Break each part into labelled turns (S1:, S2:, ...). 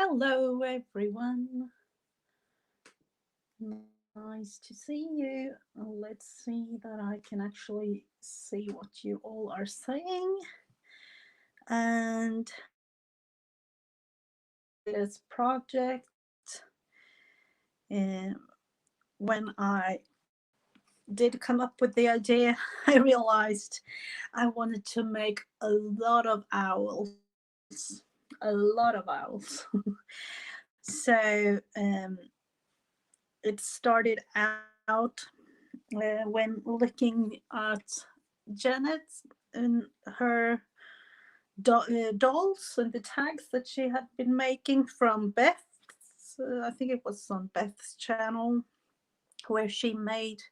S1: Hello, everyone. Nice to see you. Let's see that I can actually see what you all are saying. And this project, um, when I did come up with the idea, I realized I wanted to make a lot of owls. A lot of owls. So it started out when looking at Janet and her dolls and the tags that she had been making from Beth's. I think it was on Beth's channel where she made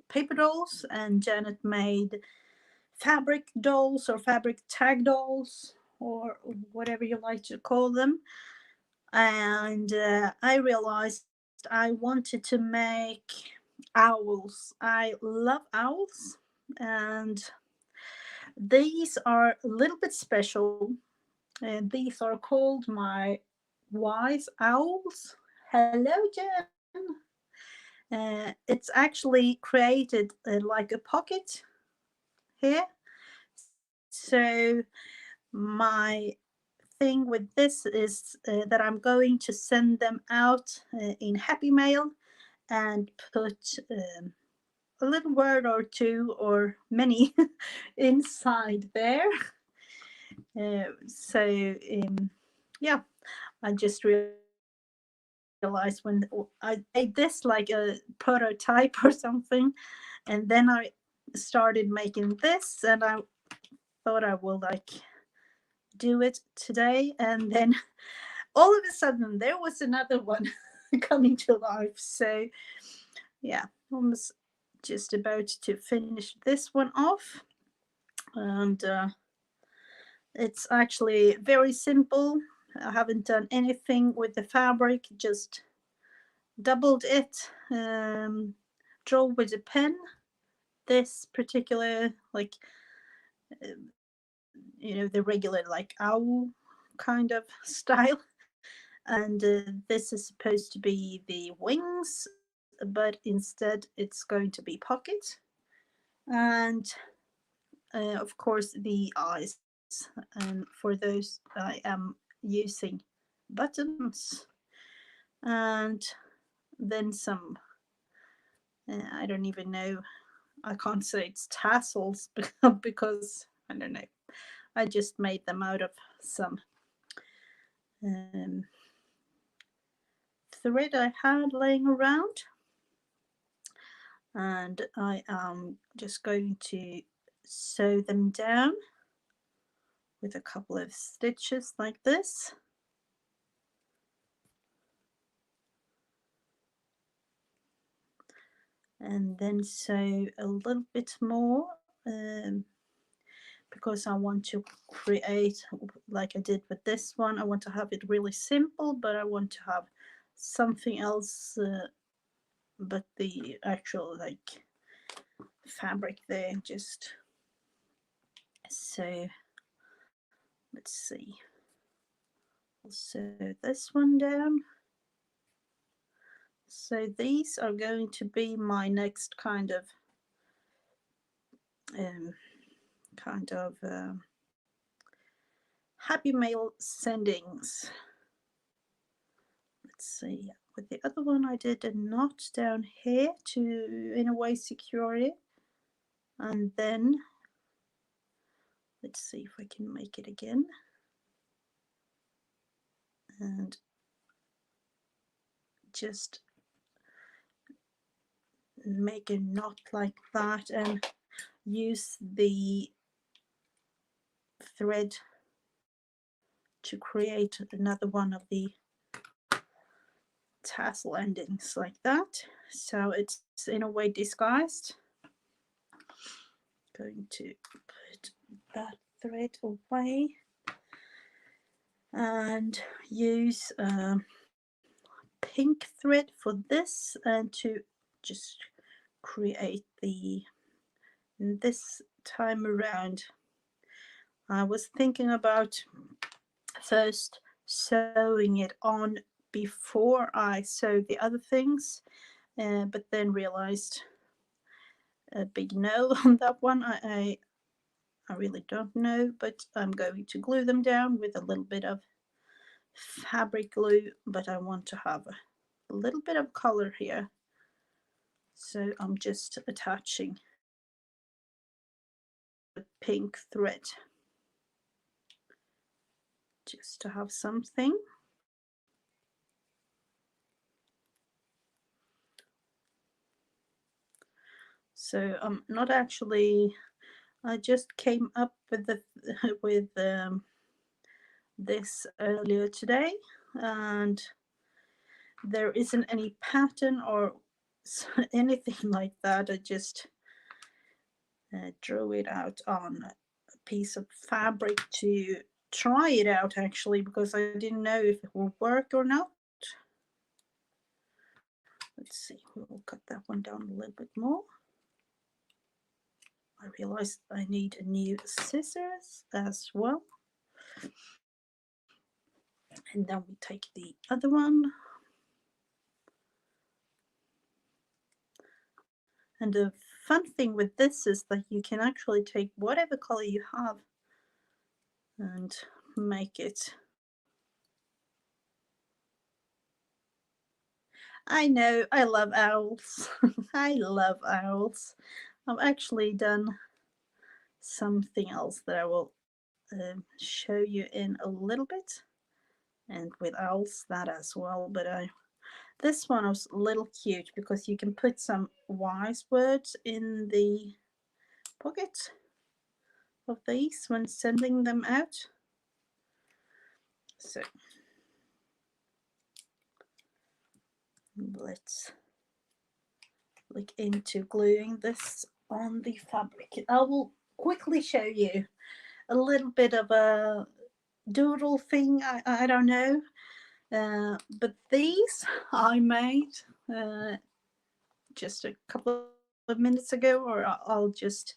S1: paper dolls and Janet made fabric dolls or fabric tag dolls or whatever you like to call them. And I realized I wanted to make owls. I love owls, and these are a little bit special. And these are called my wise owls. Hello, Jen. It's actually created like a pocket here. So my thing with this is that I'm going to send them out in Happy Mail and put a little word or two or many inside there. So yeah, I just realized when I made this like a prototype or something, and then I started making this, and I thought I will like do it today, and then all of a sudden there was another one coming to life. So yeah, almost just about to finish this one off, and it's actually very simple. I haven't done anything with the fabric, just doubled it, draw with a pen. This particular, like, the regular, like, owl kind of style. And this is supposed to be the wings, but instead it's going to be pocket. And of course, the eyes. And for those, I am using buttons and then some, I don't even know, I can't say it's tassels because I don't know. I just made them out of some um, thread I had laying around. And I am just going to sew them down with a couple of stitches like this. And then sew a little bit more because I want to create, like I did with this one, I want to have it really simple, but I want to have something else but the actual like fabric there. Just so let's see, I'll sew this one down. So these are going to be my next kind of um, Happy Mail sendings. Let's see. With the other one, I did a knot down here to, in a way, secure it. And then, let's see if I can make it again. And just make a knot like that and use the thread to create another one of the tassel endings like that. So it's in a way disguised. Going to put that thread away and use pink thread for this and to just create the, this time around I was thinking about first sewing it on before I sewed the other things, but then realized a big no on that one. I really don't know, but I'm going to glue them down with a little bit of fabric glue, but I want to have a little bit of color here. So I'm just attaching the pink thread just to have something. So I'm not actually, I just came up with the with this earlier today, and there isn't any pattern or anything like that. I just drew it out on a piece of fabric to try it out, actually, because I didn't know if it will work or not. Let's see, we'll cut that one down a little bit more. I realized I need a new scissors as well. And then we take the other one. And the fun thing with this is that you can actually take whatever color you have and make it. I know, I love owls. I love owls. I've actually done something else that I will show you in a little bit, and with owls that as well. But this one was a little cute because you can put some wise words in the pocket of these when sending them out. So let's look into gluing this on the fabric. I will quickly show you a little bit of a doodle thing. I don't know, but these I made just a couple of minutes ago, or I'll just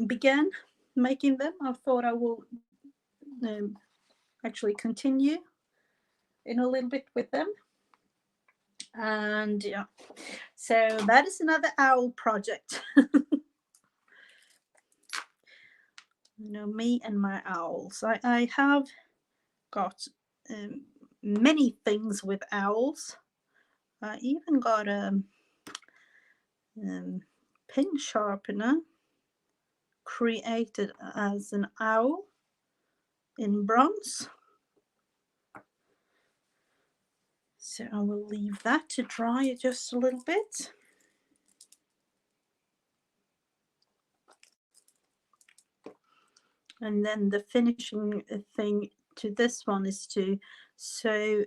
S1: began making them. I thought I will actually continue in a little bit with them. And yeah, so that is another owl project. You know, me and my owls. I have got many things with owls. I even got a pin sharpener created as an owl in bronze. So I will leave that to dry just a little bit. And then the finishing thing to this one is to sew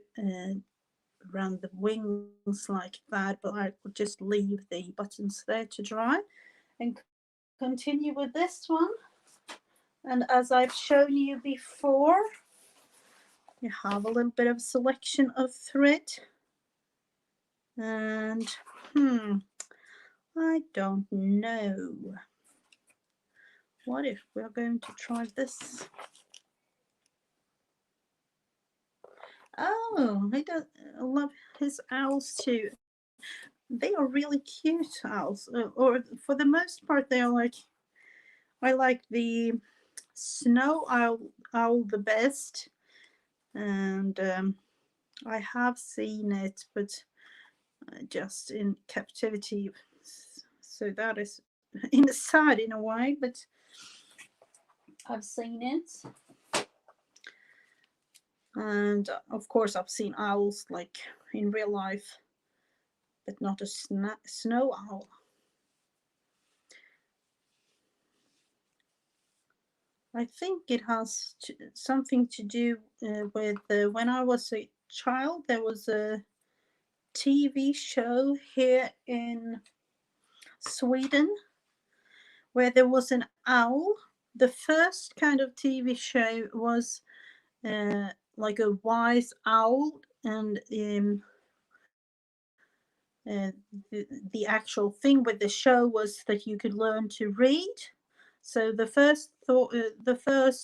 S1: around the wings like that, but I would just leave the buttons there to dry and continue with this one. And as I've shown you before, you have a little bit of selection of thread, and I don't know. What if we're going to try this? Oh, I love his owls too. They are really cute owls, or for the most part, they are like, I like the snow owl the best, and I have seen it, but just in captivity. So that is inside in a way, but I've seen it. And of course, I've seen owls like in real life, but not a snow owl. I think it has something to do with when I was a child, there was a TV show here in Sweden where there was an owl. The first kind of TV show was like a wise owl, and the actual thing with the show was that you could learn to read. So the first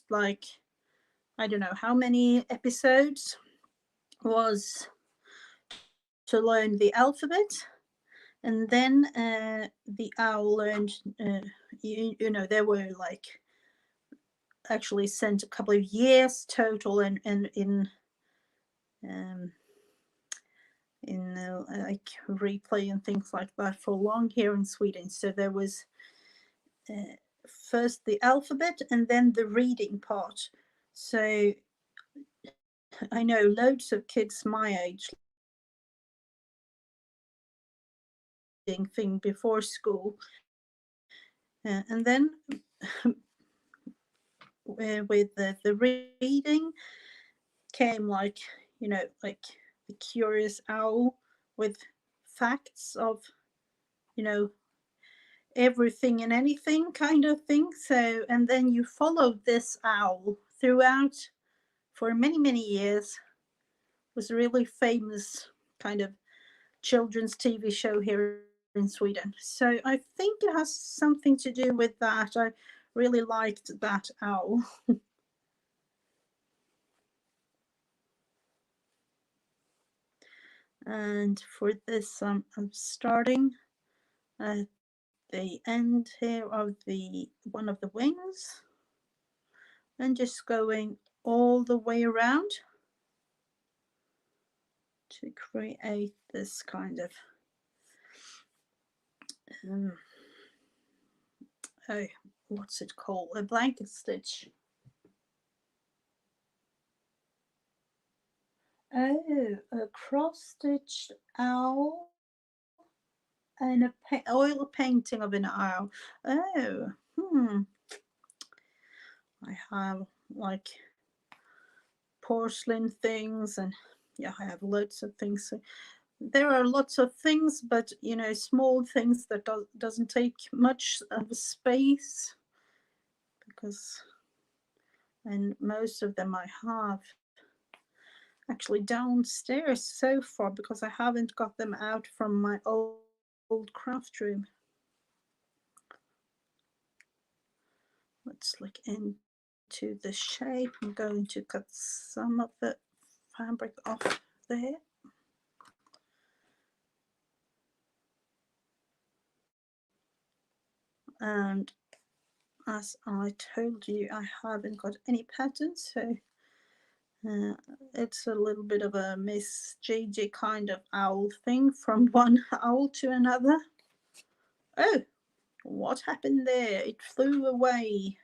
S1: like, I don't know how many episodes, was to learn the alphabet. And then the owl learned, you know, there were like actually sent a couple of years total and um, in like replay and things like that for long here in Sweden. So there was first the alphabet and then the reading part. So I know loads of kids my age thing before school, and then with the reading came, like, you know, like the curious owl with facts of, you know, everything and anything kind of thing. So, and then you followed this owl throughout for many, many years. It was a really famous kind of children's TV show here in Sweden. So I think it has something to do with that. I really liked that owl. And for this, I'm starting at the end here of the one of the wings and just going all the way around to create this kind of oh, what's it called? A blanket stitch. Oh, a cross-stitched owl and a oil painting of an owl. Oh, I have like porcelain things, and yeah, I have loads of things. So there are lots of things, but you know, small things that doesn't take much of space, because, and most of them I have actually downstairs so far because I haven't got them out from my old craft room. Let's look into the shape. I'm going to cut some of the fabric off there. And as I told you, I haven't got any patterns, so it's a little bit of a Miss Gigi kind of owl thing, from one owl to another. Oh, what happened there? It flew away.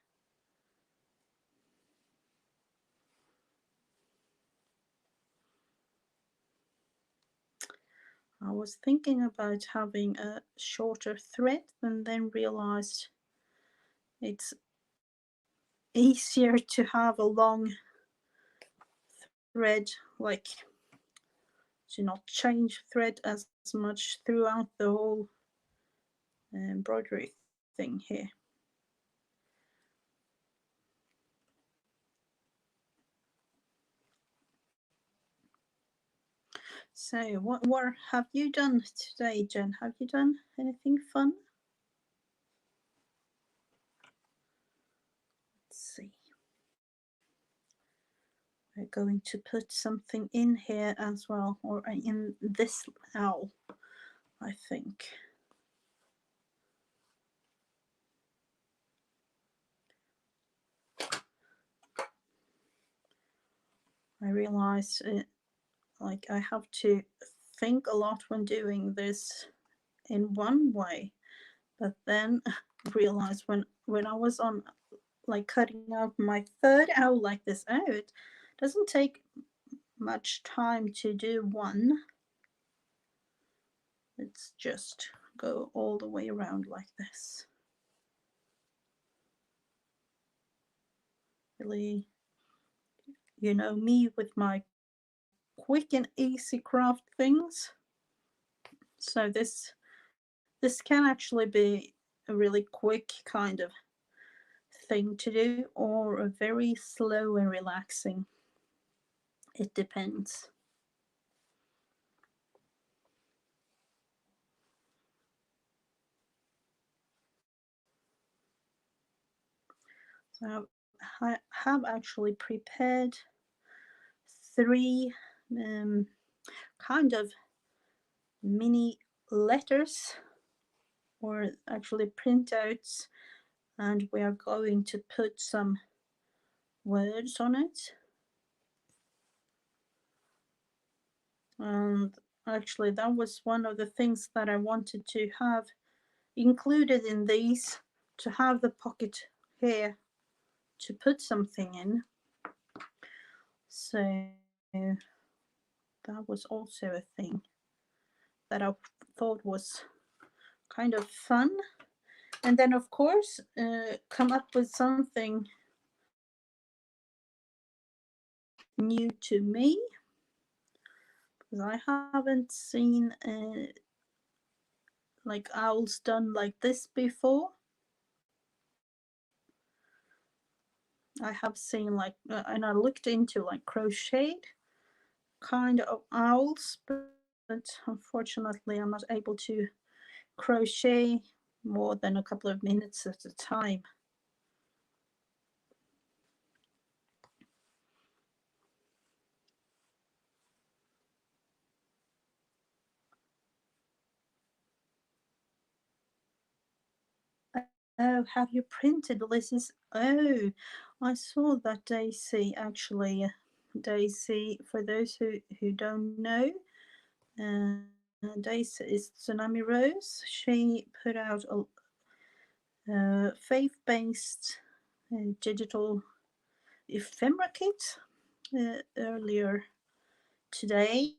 S1: I was thinking about having a shorter thread and then realized it's easier to have a long thread, like to not change thread as much throughout the whole embroidery thing here. So what have you done today, Jen? Have you done anything fun? Let's see. We're going to put something in here as well, or in this owl, I think. I realize like I have to think a lot when doing this in one way, but then realize when I was on, like, cutting out my third owl like this, oh, it doesn't take much time to do one. It's just go all the way around like this. Really, you know me with my quick and easy craft things. So this can actually be a really quick kind of thing to do, or a very slow and relaxing. It depends. So I have actually prepared three kind of mini letters, or actually printouts, and we are going to put some words on it. And actually that was one of the things that I wanted to have included in these, to have the pocket here to put something in. So that was also a thing that I thought was kind of fun. And then of course come up with something new to me, because I haven't seen like owls done like this before. I have seen like and I looked into like crocheted kind of owls, but unfortunately I'm not able to crochet more than a couple of minutes at a time. Oh, have you printed this? Is oh, I saw that Daisy actually. Daisy, for those who don't know, Daisy is Tsunami Rose. She put out a faith-based digital ephemera kit earlier today,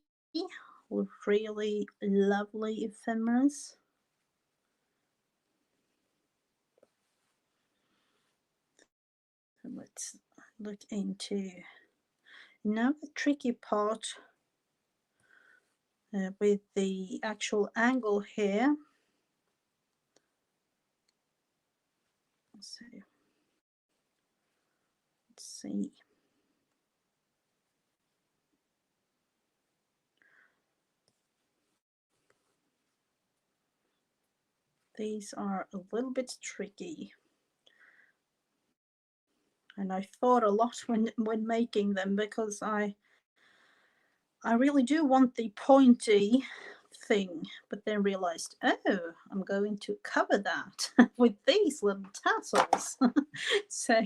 S1: with really lovely ephemeras. Let's look into now the tricky part with the actual angle here. So let's see. These are a little bit tricky, and I thought a lot when making them, because I really do want the pointy thing, but then realized, oh, I'm going to cover that with these little tassels. So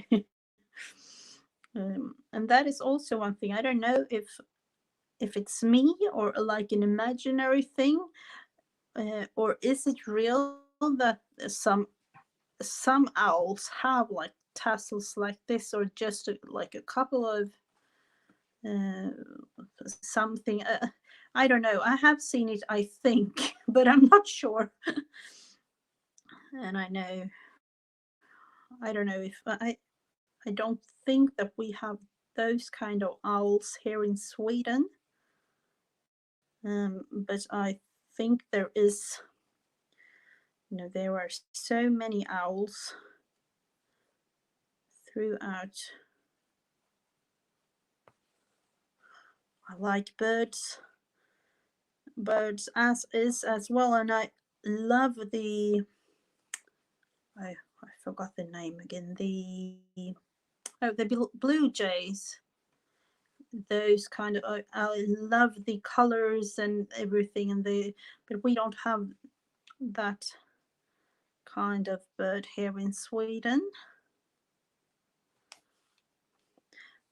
S1: and that is also one thing. I don't know if it's me or like an imaginary thing, or is it real that some owls have like tassels like this, or just like a couple of uh, something. I don't know. I have seen it, I think, but I'm not sure. And I don't know if I don't think that we have those kind of owls here in Sweden. But I think there is, there are so many owls throughout. I like birds as is as well, and I love I forgot the name again. The blue jays. Those kind of I love the colors and everything, but we don't have that kind of bird here in Sweden.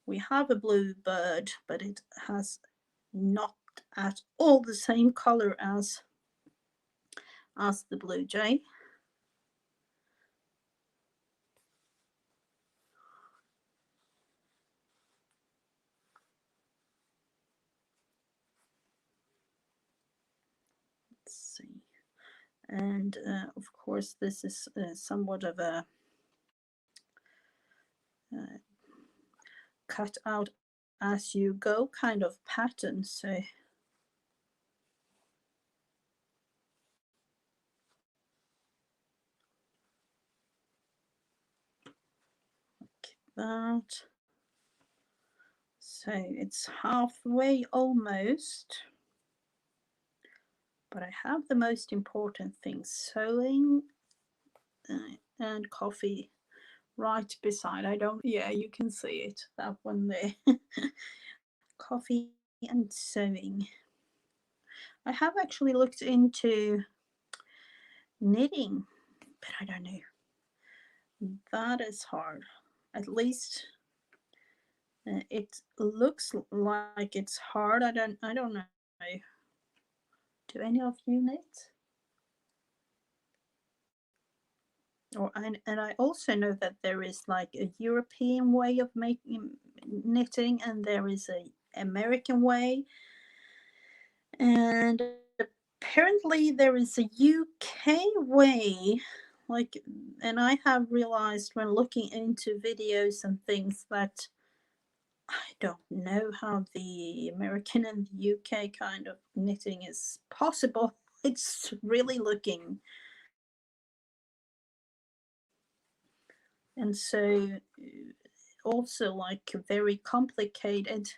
S1: We have a blue bird, but it has not at all the same color as the blue jay. Let's see. And of course, this is somewhat of a uh, cut out as you go kind of pattern. So like that. So it's halfway almost. But I have the most important things: sewing and coffee right beside. I don't. Yeah, you can see it. That one there. Coffee and sewing. I have actually looked into knitting, but I don't know. That is hard. At least it looks like it's hard. I don't know. Do any of you knit? And I also know that there is like a European way of making knitting, and there is a American way, and apparently there is a UK way. Like, and I have realized when looking into videos and things that I don't know how the American and the UK kind of knitting is possible. It's really looking, and so also like very complicated,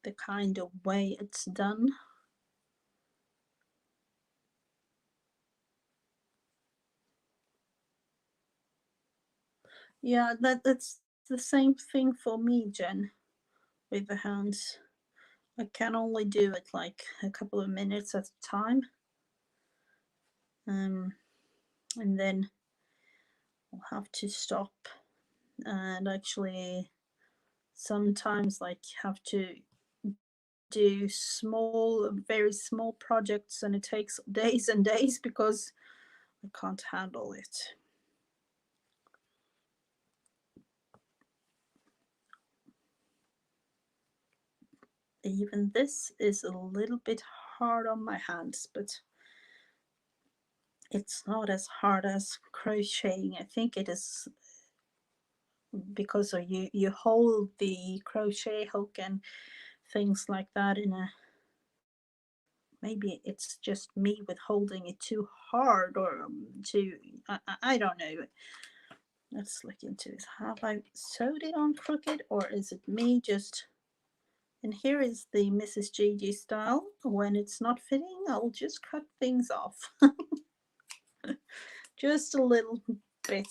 S1: the kind of way it's done. Yeah, that's the same thing for me, Jen, with the hands. I can only do it like a couple of minutes at a time. Um, and then I'll have to stop and actually sometimes like have to do small, very small projects, and it takes days and days because I can't handle it. Even this is a little bit hard on my hands, but it's not as hard as crocheting. I think it is because you hold the crochet hook and things like that in a, maybe it's just me with holding it too hard, or too, I don't know. Let's look into this. Have I sewed it on crooked, or is it me just, and here is the Mrs. Gigi style. When it's not fitting, I'll just cut things off. Just a little bit.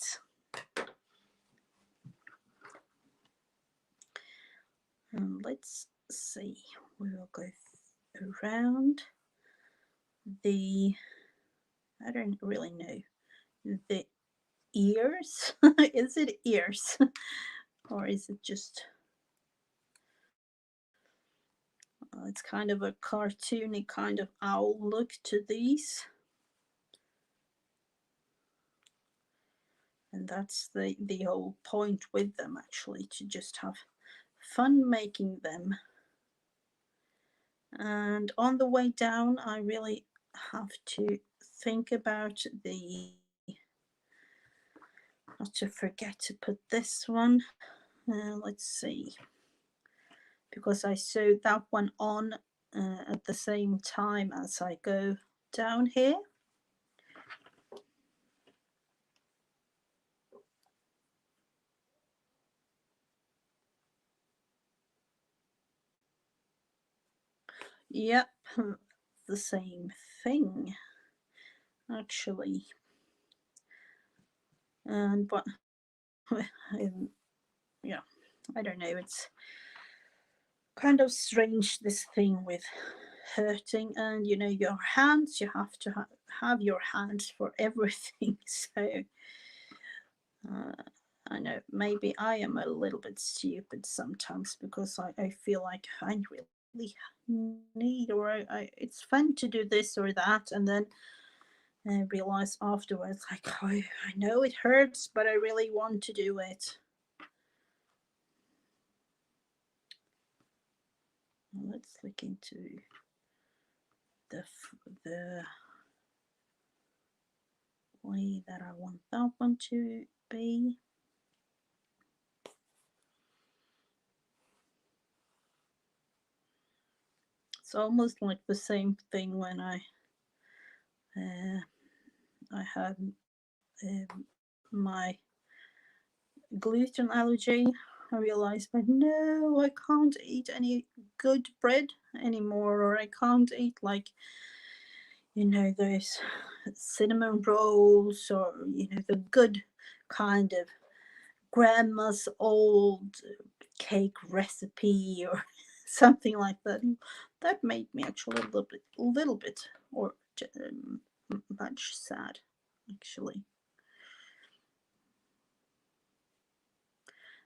S1: And let's see, we will go around the, I don't really know, the ears. Is it ears? Or is it just, it's kind of a cartoony kind of owl look to these. And that's the whole point with them, actually, to just have fun making them. And on the way down, I really have to think about the, not to forget to put this one. Let's see, because I sewed that one on at the same time as I go down here. Yep, the same thing, actually. And but yeah, I don't know, it's kind of strange, this thing with hurting, and you know, your hands, you have to have your hands for everything. So uh, I know maybe I am a little bit stupid sometimes, because I feel like I really need, or it's fun to do this or that, and then I realize afterwards, like, oh, I know it hurts, but I really want to do it. Let's look into the way that I want that one to be. It's almost like the same thing when I had my gluten allergy. I realized, but no, I can't eat any good bread anymore, or I can't eat like, you know, those cinnamon rolls, or, you know, the good kind of grandma's old cake recipe or something like that. That made me actually a little bit, or much sad, actually.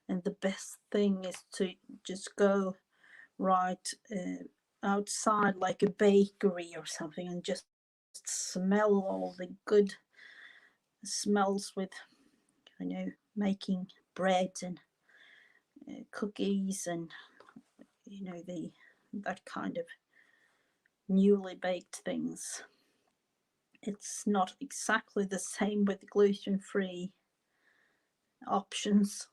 S1: And the best thing is to just go right outside, like a bakery or something, and just smell all the good smells with, you know, making bread and cookies, and, you know, that kind of newly baked things. It's not exactly the same with gluten-free options.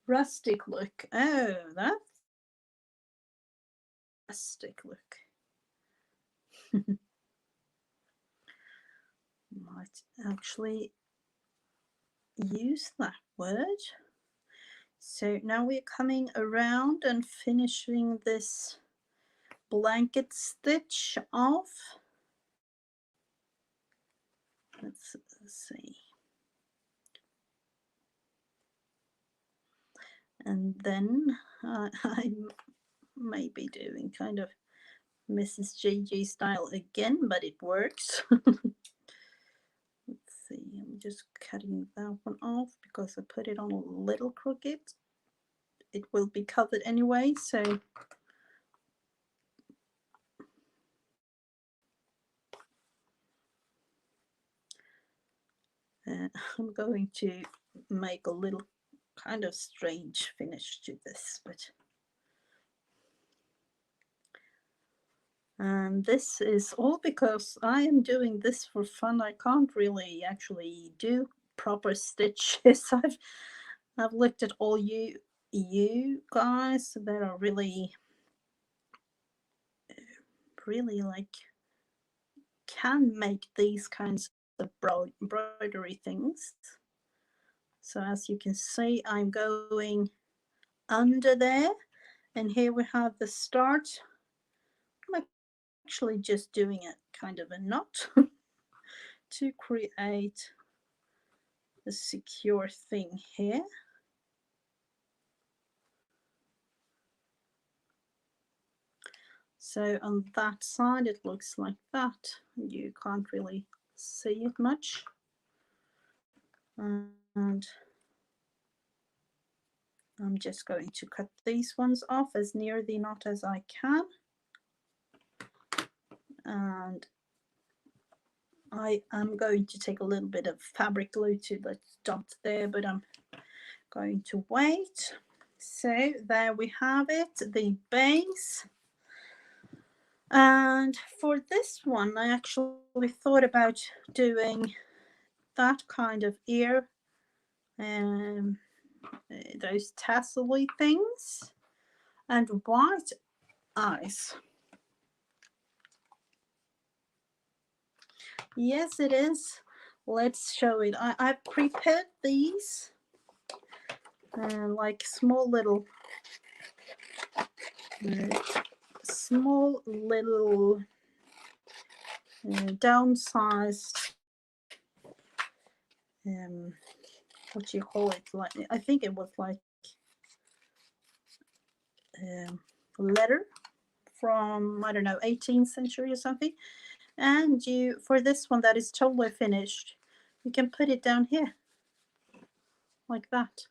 S1: Rustic look. Oh, that's rustic look. Might actually use that word. So now we're coming around and finishing this blanket stitch off. Let's see. And then I may be doing kind of Mrs. JJ style again, but it works. Let's see, I'm just cutting that one off because I put it on a little crooked. It will be covered anyway, so I'm going to make a little kind of strange finish to this, but and this is all because I am doing this for fun. I can't really actually do proper stitches. I've looked at all you guys that are really like can make these kinds of embroidery things. So as you can see, I'm going under there, and here we have the start. I'm actually just doing a kind of a knot to create a secure thing here. So on that side it looks like that. You can't really see it much, and I'm just going to cut these ones off as near the knot as I can, and I am going to take a little bit of fabric glue to the dot there, but I'm going to wait. So there we have it, the base. And for this one I actually thought about doing that kind of ear, those tassel-y things, and white eyes. Yes, it is. Let's show it. I've prepared these like small little downsized, what do you call it, like I think it was like letter from, I don't know, 18th century or something. And you, for this one that is totally finished, you can put it down here like that.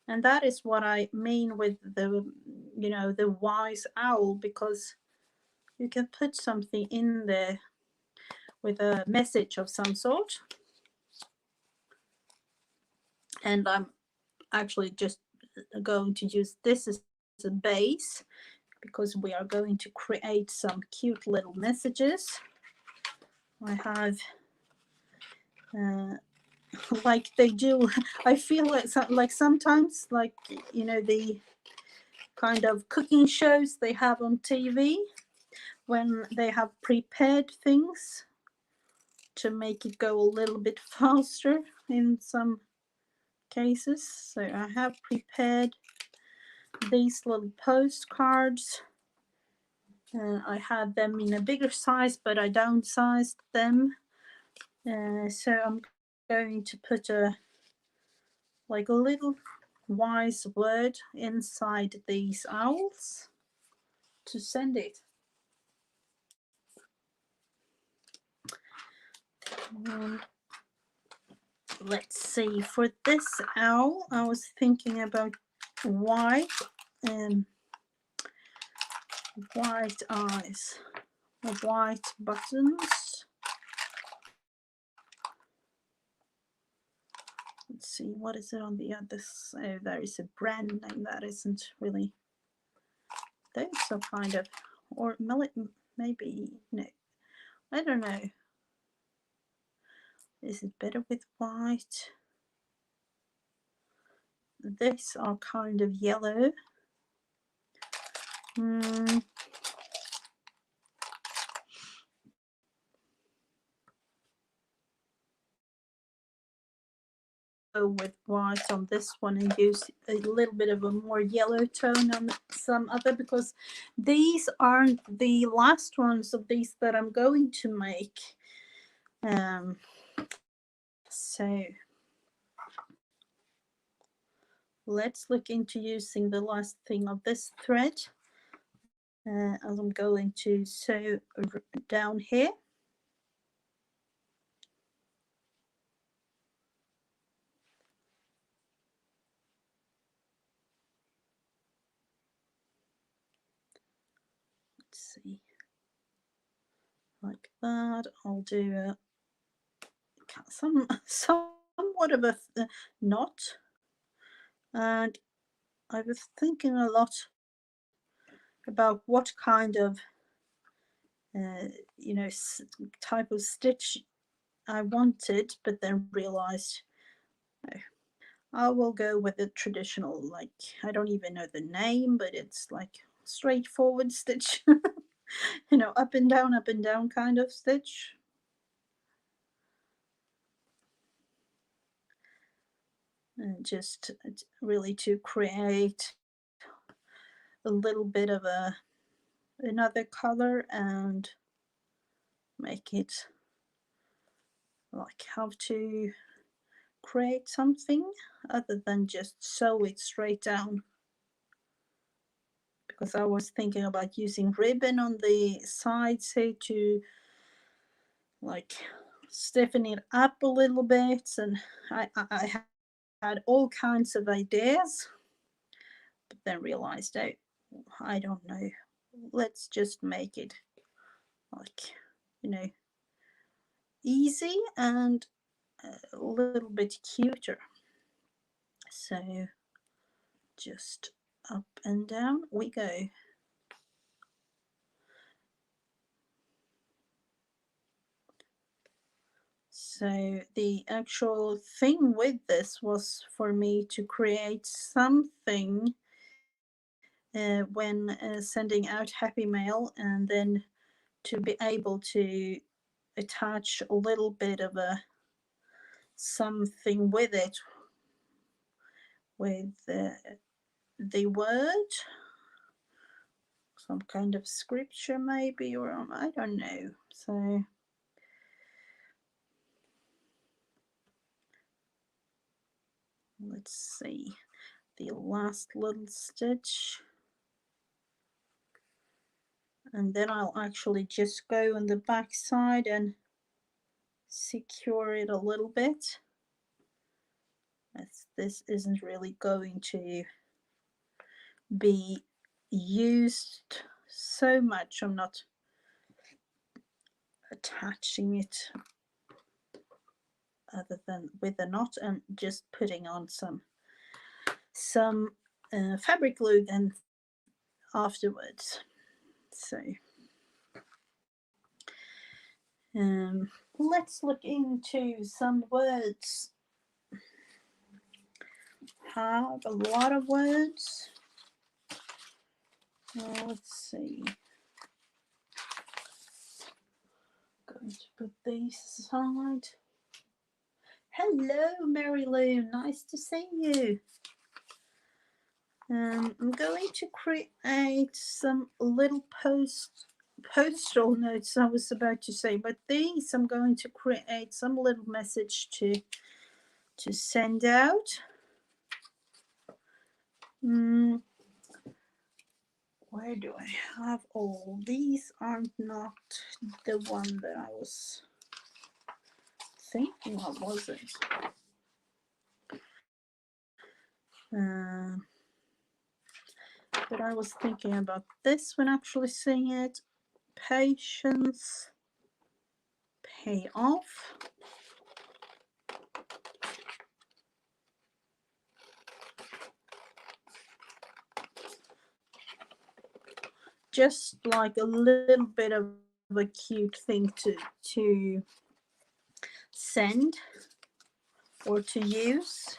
S1: And that is what I mean with the, you know, the wise owl, because you can put something in there with a message of some sort. And I'm actually just going to use this as a base, because we are going to create some cute little messages. I have like they do, I feel like sometimes, like, you know, the kind of cooking shows they have on TV, when they have prepared things to make it go a little bit faster in some cases. So I have prepared these little postcards. I had them in a bigger size, but I downsized them. So I'm going to put a little wise word inside these owls to send it. Let's see, for this owl I was thinking about white eyes, white buttons. Let's see, what is it on the other side? Oh, there is a brand name that isn't really, those are kind of, or maybe, no, I don't know. Is it better with white? These are kind of yellow. Go with white on this one and use a little bit of a more yellow tone on some other, because these aren't the last ones of these that I'm going to make. So let's look into using the last thing of this thread. As I'm going to sew down here. Let's see, like that. I'll do somewhat of a knot, and I was thinking a lot about what kind of type of stitch I wanted, but then realized I will go with the traditional, like, I don't even know the name, but it's like straightforward stitch. Up and down kind of stitch. And just really to create a little bit of another color and make it like how to create something other than just sew it straight down, because I was thinking about using ribbon on the sides here to like stiffen it up a little bit, and I had all kinds of ideas, but then realized I don't know, let's just make it like easy and a little bit cuter. So just up and down we go. So the actual thing with this was for me to create something when sending out Happy Mail, and then to be able to attach a little bit of something with it, with the word, some kind of scripture maybe, or I don't know. So let's see, the last little stitch, and then I'll actually just go on the back side and secure it a little bit, as this isn't really going to be used so much. I'm not attaching it other than with a knot and just putting on some fabric glue then afterwards. So let's look into some words. Have a lot of words. Let's see. Go going to put these aside. Hello, Mary Lou. Nice to see you. I'm going to create some little postal notes, I was about to say, but these I'm going to create some little message to send out. Where do I have all? These are not the one that I was thinking of, was it? But I was thinking about this when actually seeing it. Patience, pay off. Just like a little bit of a cute thing to send or to use.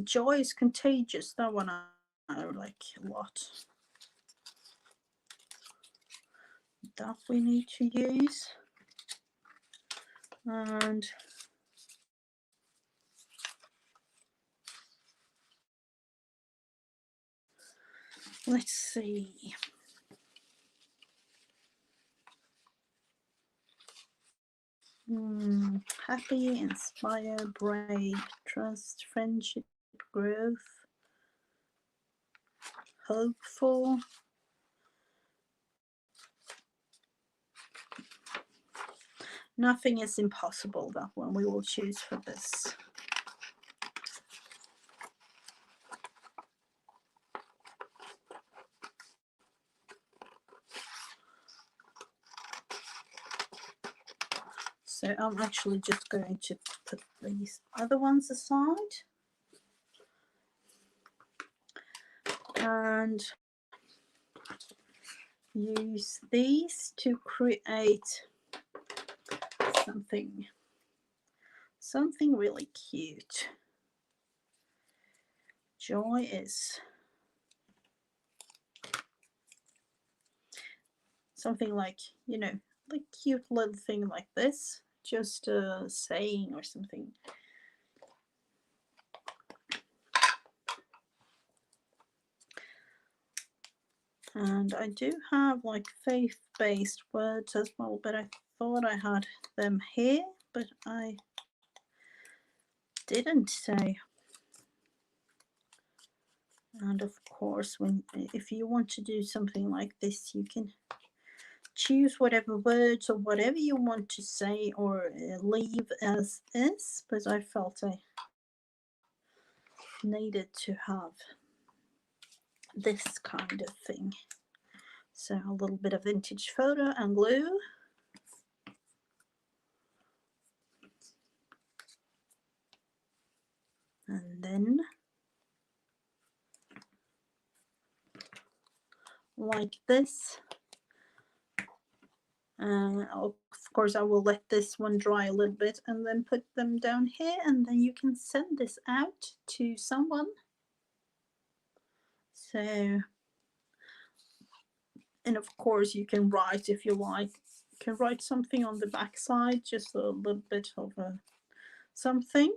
S1: Joy is contagious. That one I like a lot. That we need to use. And let's see. Happy, inspire, brave, trust, friendship, growth, hopeful. Nothing is impossible, that one we will choose for this. So I'm actually just going to put these other ones aside. And use these to create something really cute. Joy is something like, you know, like cute little thing like this, just a saying or something. And I do have like faith-based words as well, but I thought I had them here, but I didn't say. And of course, if you want to do something like this, you can choose whatever words or whatever you want to say or leave as is, but I felt I needed to have this kind of thing. So a little bit of vintage photo and glue. And then like this. Of course, I will let this one dry a little bit and then put them down here, and then you can send this out to someone. So, and of course you can write if you like. You can write something on the back side, just a little bit of something.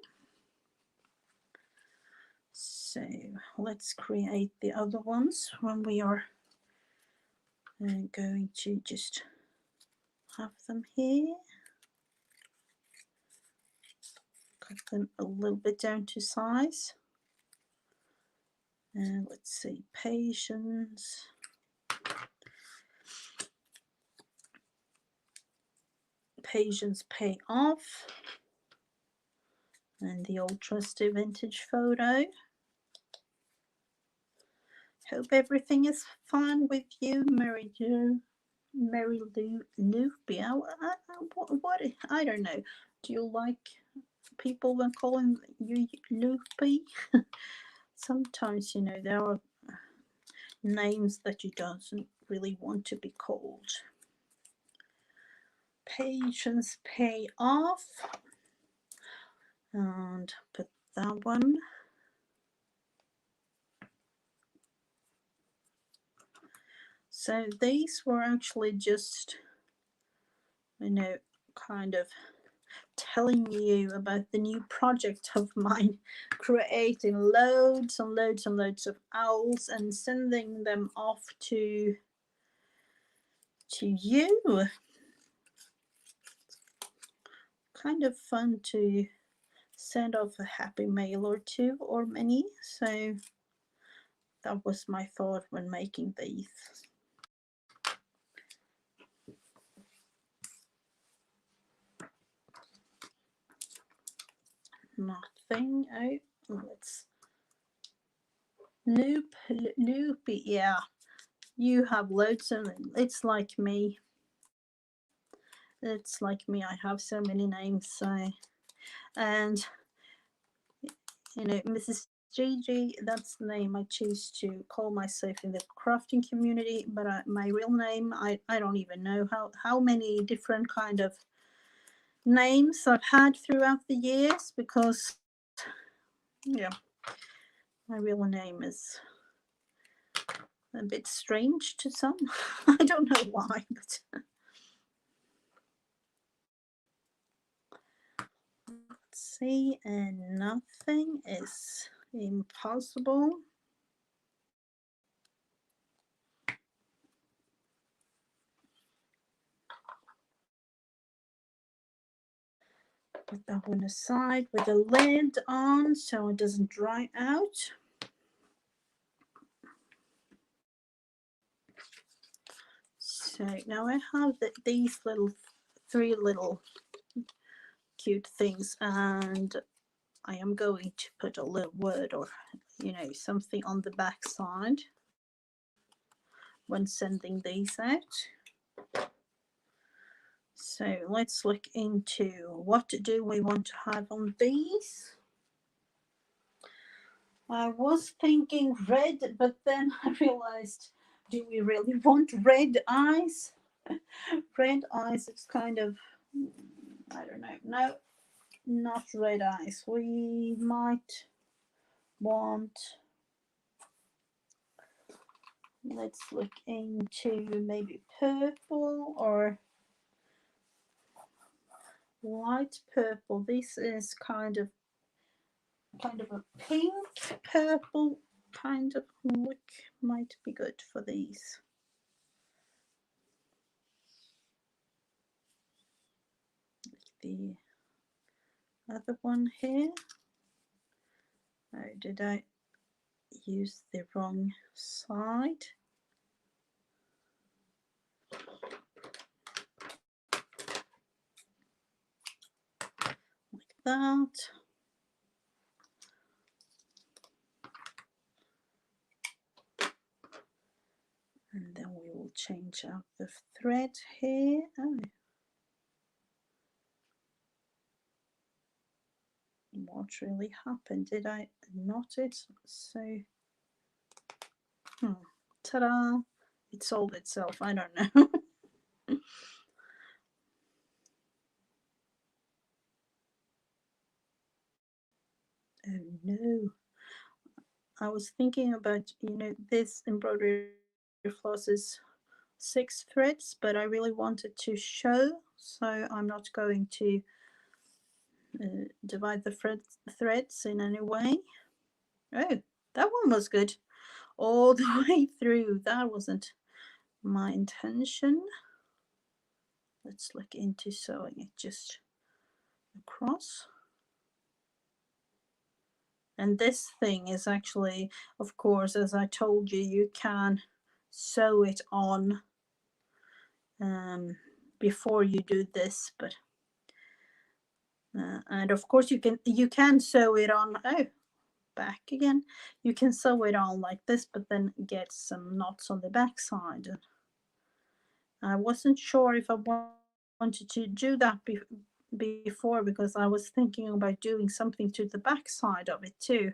S1: So let's create the other ones when we are going to just have them here. Cut them a little bit down to size. And let's see, patience. Patience pay off. And the old trusty vintage photo. Hope everything is fine with you, Mary Lou Loopy. What? I don't know. Do you like people when calling you Loopy? Sometimes, you know, there are names that you don't really want to be called. Patience pay off. And put that one. So these were actually just, you know, kind of telling you about the new project of mine, creating loads and loads and loads of owls and sending them off to you. Kind of fun to send off a happy mail or two or many. So that was my thought when making these. Nothing. Oh, let's loopy. Yeah, you have loads of. It's like me. It's like me. I have so many names. So, and you know, Mrs. Gigi, that's the name I choose to call myself in the crafting community. But my real name, I don't even know how many different kind of names I've had throughout the years, because yeah, my real name is a bit strange to some. I don't know why, but let's see, and nothing is impossible. Put that one aside with the lid on so it doesn't dry out. So now I have these three little cute things, and I am going to put a little word or, you know, something on the back side when sending these out. So let's look into what do we want to have on these. I was thinking red, but then I realized, do we really want red eyes? Red eyes, it's kind of, I don't know. No, not red eyes. We might want, let's look into maybe purple or light purple. This is kind of a pink purple kind of look, might be good for these. The other one here, oh, did I use the wrong side? Like that. And then we will change out the thread here. Oh, what really happened? Did I knot it? So, ta-da! It solved itself. I don't know. Oh no! I was thinking about, you know, this embroidery floss is 6 threads, but I really wanted to show, so I'm not going to divide the threads in any way. Oh, that one was good all the way through. That wasn't my intention. Let's look into sewing it just across. And this thing is actually, of course, as I told you, you can sew it on before you do this, but and of course you can sew it on. Oh, back again. You can sew it on like this, but then get some knots on the back side. I wasn't sure if I wanted to do that before, because I was thinking about doing something to the back side of it too,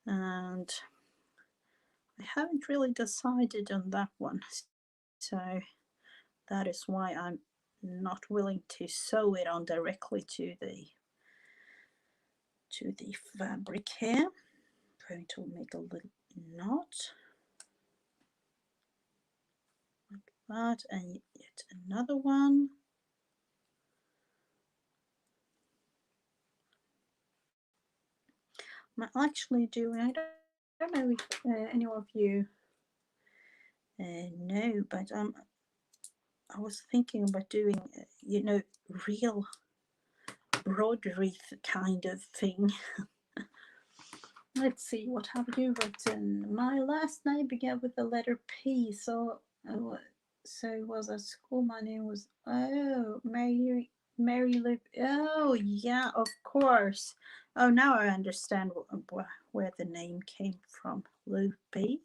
S1: and I haven't really decided on that one, so that is why I'm not willing to sew it on directly to the fabric here. I'm going to make a little knot. that, and yet another one. I'm actually doing, I don't know if any of you know, but I was thinking about doing, real broderie kind of thing. Let's see, what have you written? My last name began with the letter P, so it was at school. My name was Mary Liv. Oh yeah, of course. Oh, now I understand where the name came from. Loopy.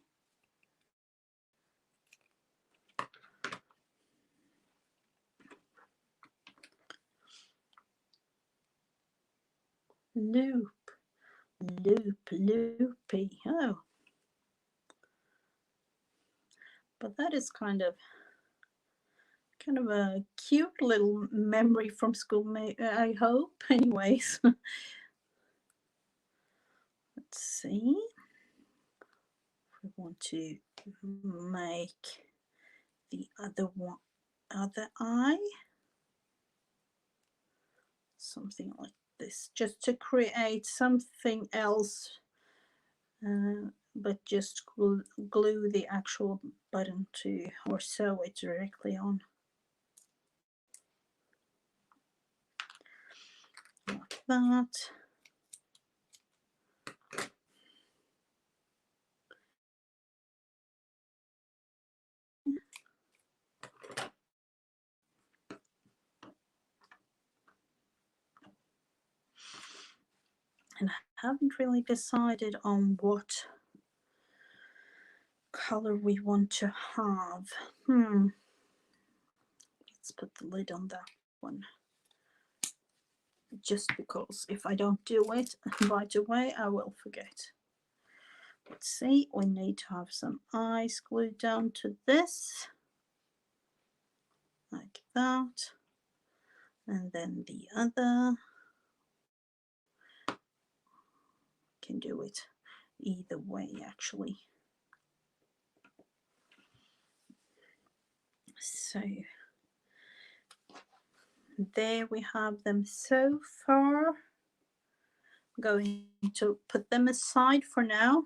S1: Loopy. Oh, but that is kind of a cute little memory from school. I hope, anyways. Let's see. We want to make the other eye something like this, just to create something else, but just glue the actual button to, or sew it directly on, like that. And I haven't really decided on what color we want to have. Let's put the lid on that one, just because if I don't do it right away I will forget. Let's see, we need to have some eyes glued down to this, like that, and then the other. Can do it either way actually. So there we have them so far. I'm going to put them aside for now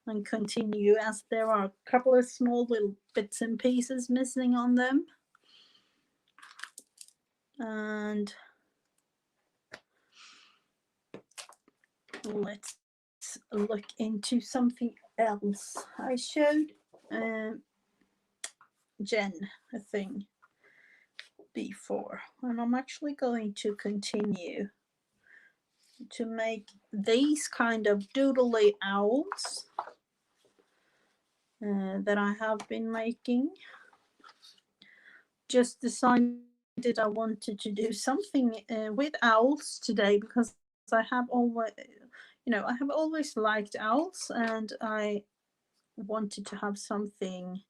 S1: and continue, as there are a couple of small little bits and pieces missing on them. And let's look into something else. I showed Jen a thing before, and I'm actually going to continue to make these kind of doodly owls that I have been making. Just decided I wanted to do something with owls today, because I have always liked owls, and I wanted to have something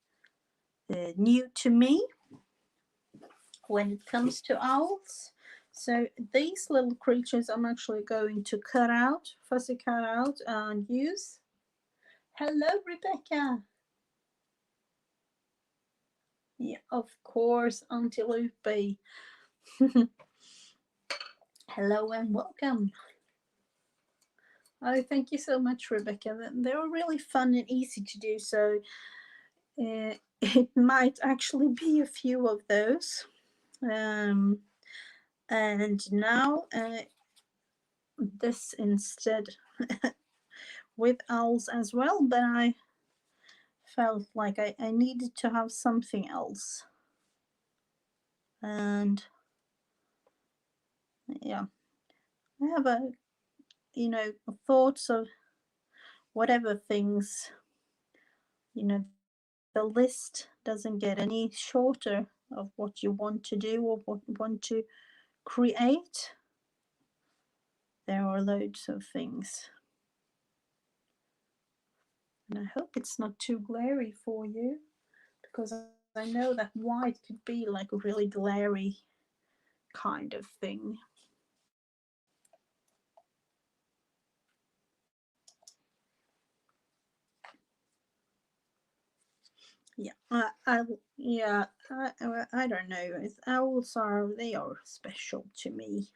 S1: new to me when it comes to owls. So these little creatures I'm actually going to fussy cut out and use. Hello, Rebecca. Yeah, of course, Auntie Lupe. Hello and welcome. Oh, thank you so much, Rebecca. They were really fun and easy to do, so it might actually be a few of those. And now this instead with owls as well, but I felt like I needed to have something else. And yeah, I have thoughts of whatever things, the list doesn't get any shorter of what you want to do or what you want to create. There are loads of things. And I hope it's not too glary for you, because I know that white could be like a really glary kind of thing. Yeah, yeah, I don't know. Owls are, they are special to me.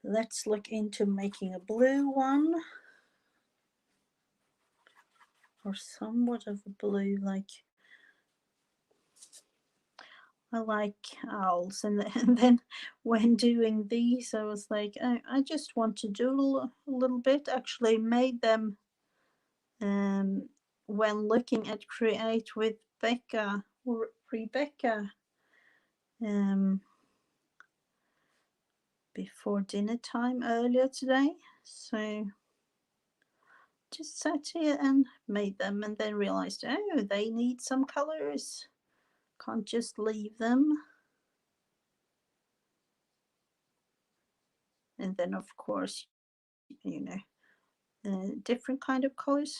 S1: Let's look into making a blue one, or somewhat of a blue. Like, I like owls, and then when doing these, I was like, I just want to doodle a little bit. Actually, made them um, when looking at Create with Becca or Rebecca um, before dinner time earlier today. So just sat here and made them, and then realized, oh, they need some colors. Can't just leave them. And then, of course, you know, different kind of colors.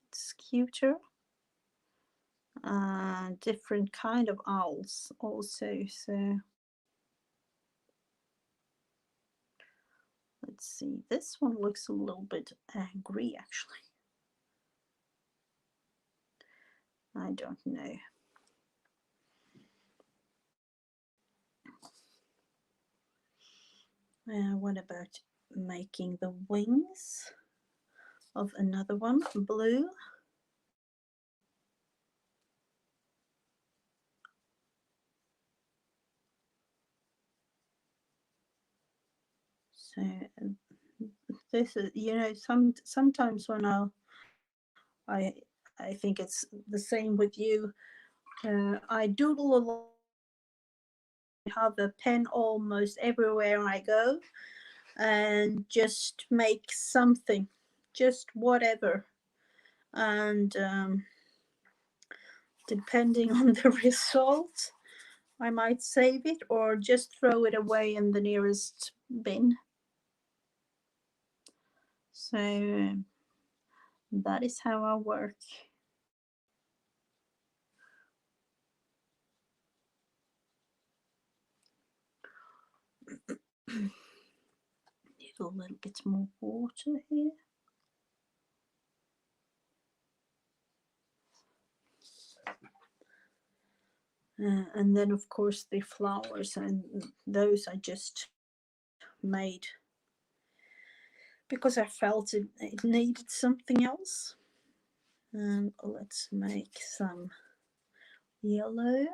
S1: It's cuter. Different kind of owls also. So let's see. This one looks a little bit angry, actually. I don't know. What about making the wings of another one blue? So this is, you know, sometimes when I I think it's the same with you. I doodle a lot. I have a pen almost everywhere I go, and just make something, just whatever, and depending on the result, I might save it or just throw it away in the nearest bin. So that is how I work. Need a little bit more water here. And then, of course, the flowers, and those I just made because I felt it needed something else. Let's make some yellow.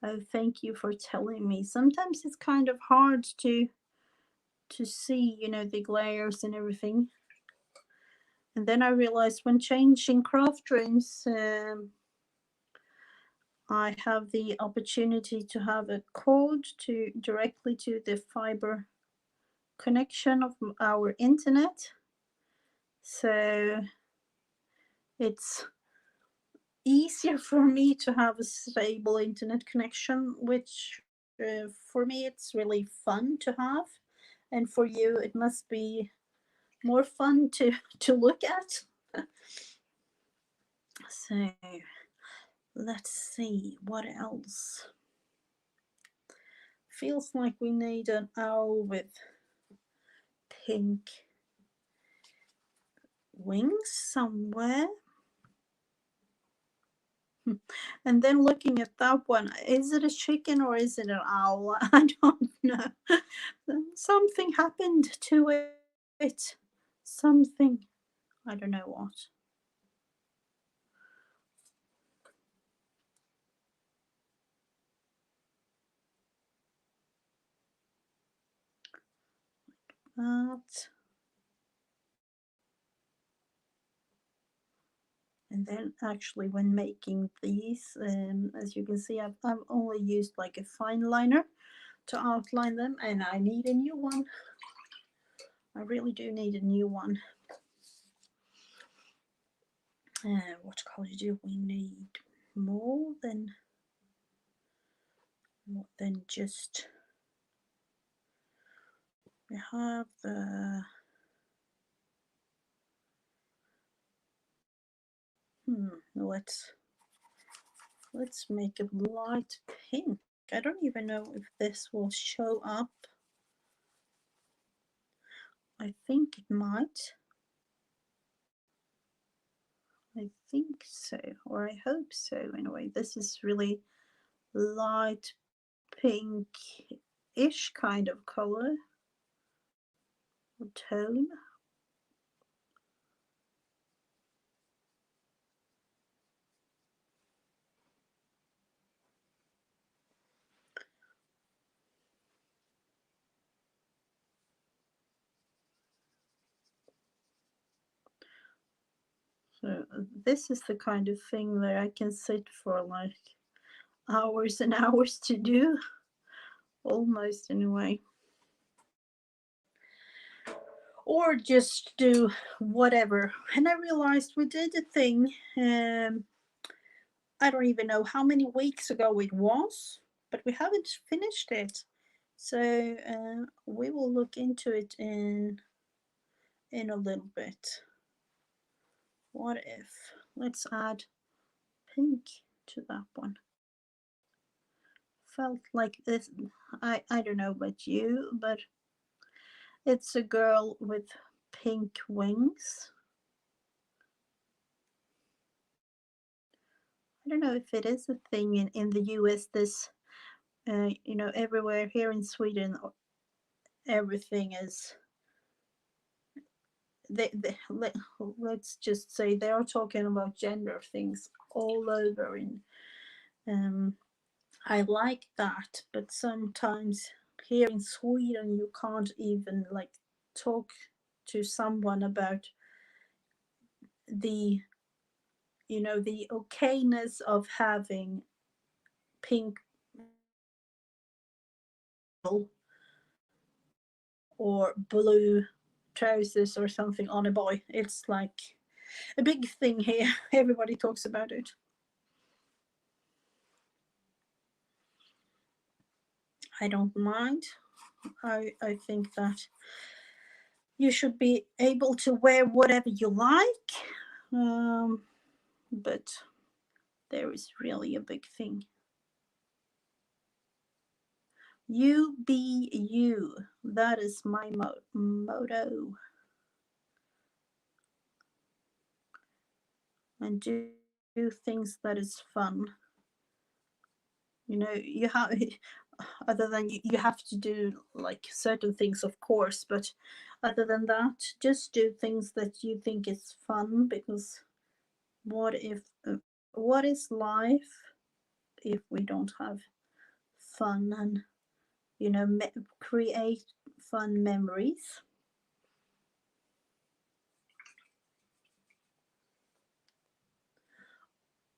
S1: Oh, thank you for telling me. Sometimes it's kind of hard to see, you know, the glares and everything. And then I realized when changing craft rooms, I have the opportunity to have a cord to directly to the fiber connection of our internet. So it's easier for me to have a stable internet connection, which for me it's really fun to have, and for you it must be more fun to look at. So let's see what else. Feels like we need an owl with pink wings somewhere. And then looking at that one, is it a chicken or is it an owl? I don't know. Something happened to it. Something. I don't know what. But and then actually when making these, as you can see, I've only used like a fine liner to outline them, and I need a new one. I really do need a new one. What color do we need? More than just, we have the let's make it light pink. I don't even know if this will show up. I think it might. I think so, or I hope so. Anyway, this is really light pink-ish kind of color or tone. So this is the kind of thing that I can sit for like hours and hours to do, almost anyway. Or just do whatever. And I realized we did a thing, I don't even know how many weeks ago it was, but we haven't finished it. So we will look into it in a little bit. What if, let's add pink to that one. Felt like this, I don't know about you, but it's a girl with pink wings. I don't know if it is a thing in the US. This, you know, everywhere here in Sweden, everything is. Let's just say they are talking about gender things all over. And I like that, but sometimes here in Sweden you can't even like talk to someone about the, you know, the okayness of having pink or blue trousers or something on a boy. It's like a big thing here. Everybody talks about it. I don't mind. I think that you should be able to wear whatever you like, but there is really a big thing. You be you. That is my motto. And do things that is fun. You know, you have other than you have to do like certain things, of course, but other than that, just do things that you think is fun, because what if what is life if we don't have fun and, you know, create fun memories?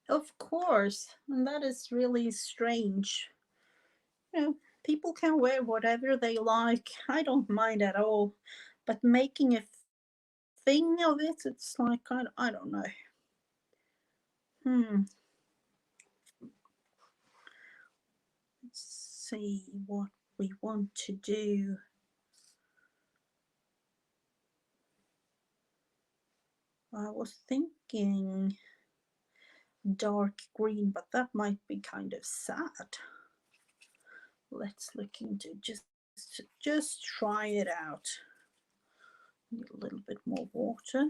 S1: Of course, and that is really strange. You know, people can wear whatever they like. I don't mind at all, but making a thing of it, it's like I don't know. Hmm. Let's see what we want to do. I was thinking dark green, but that might be kind of sad. Let's look into just try it out. Need a little bit more water.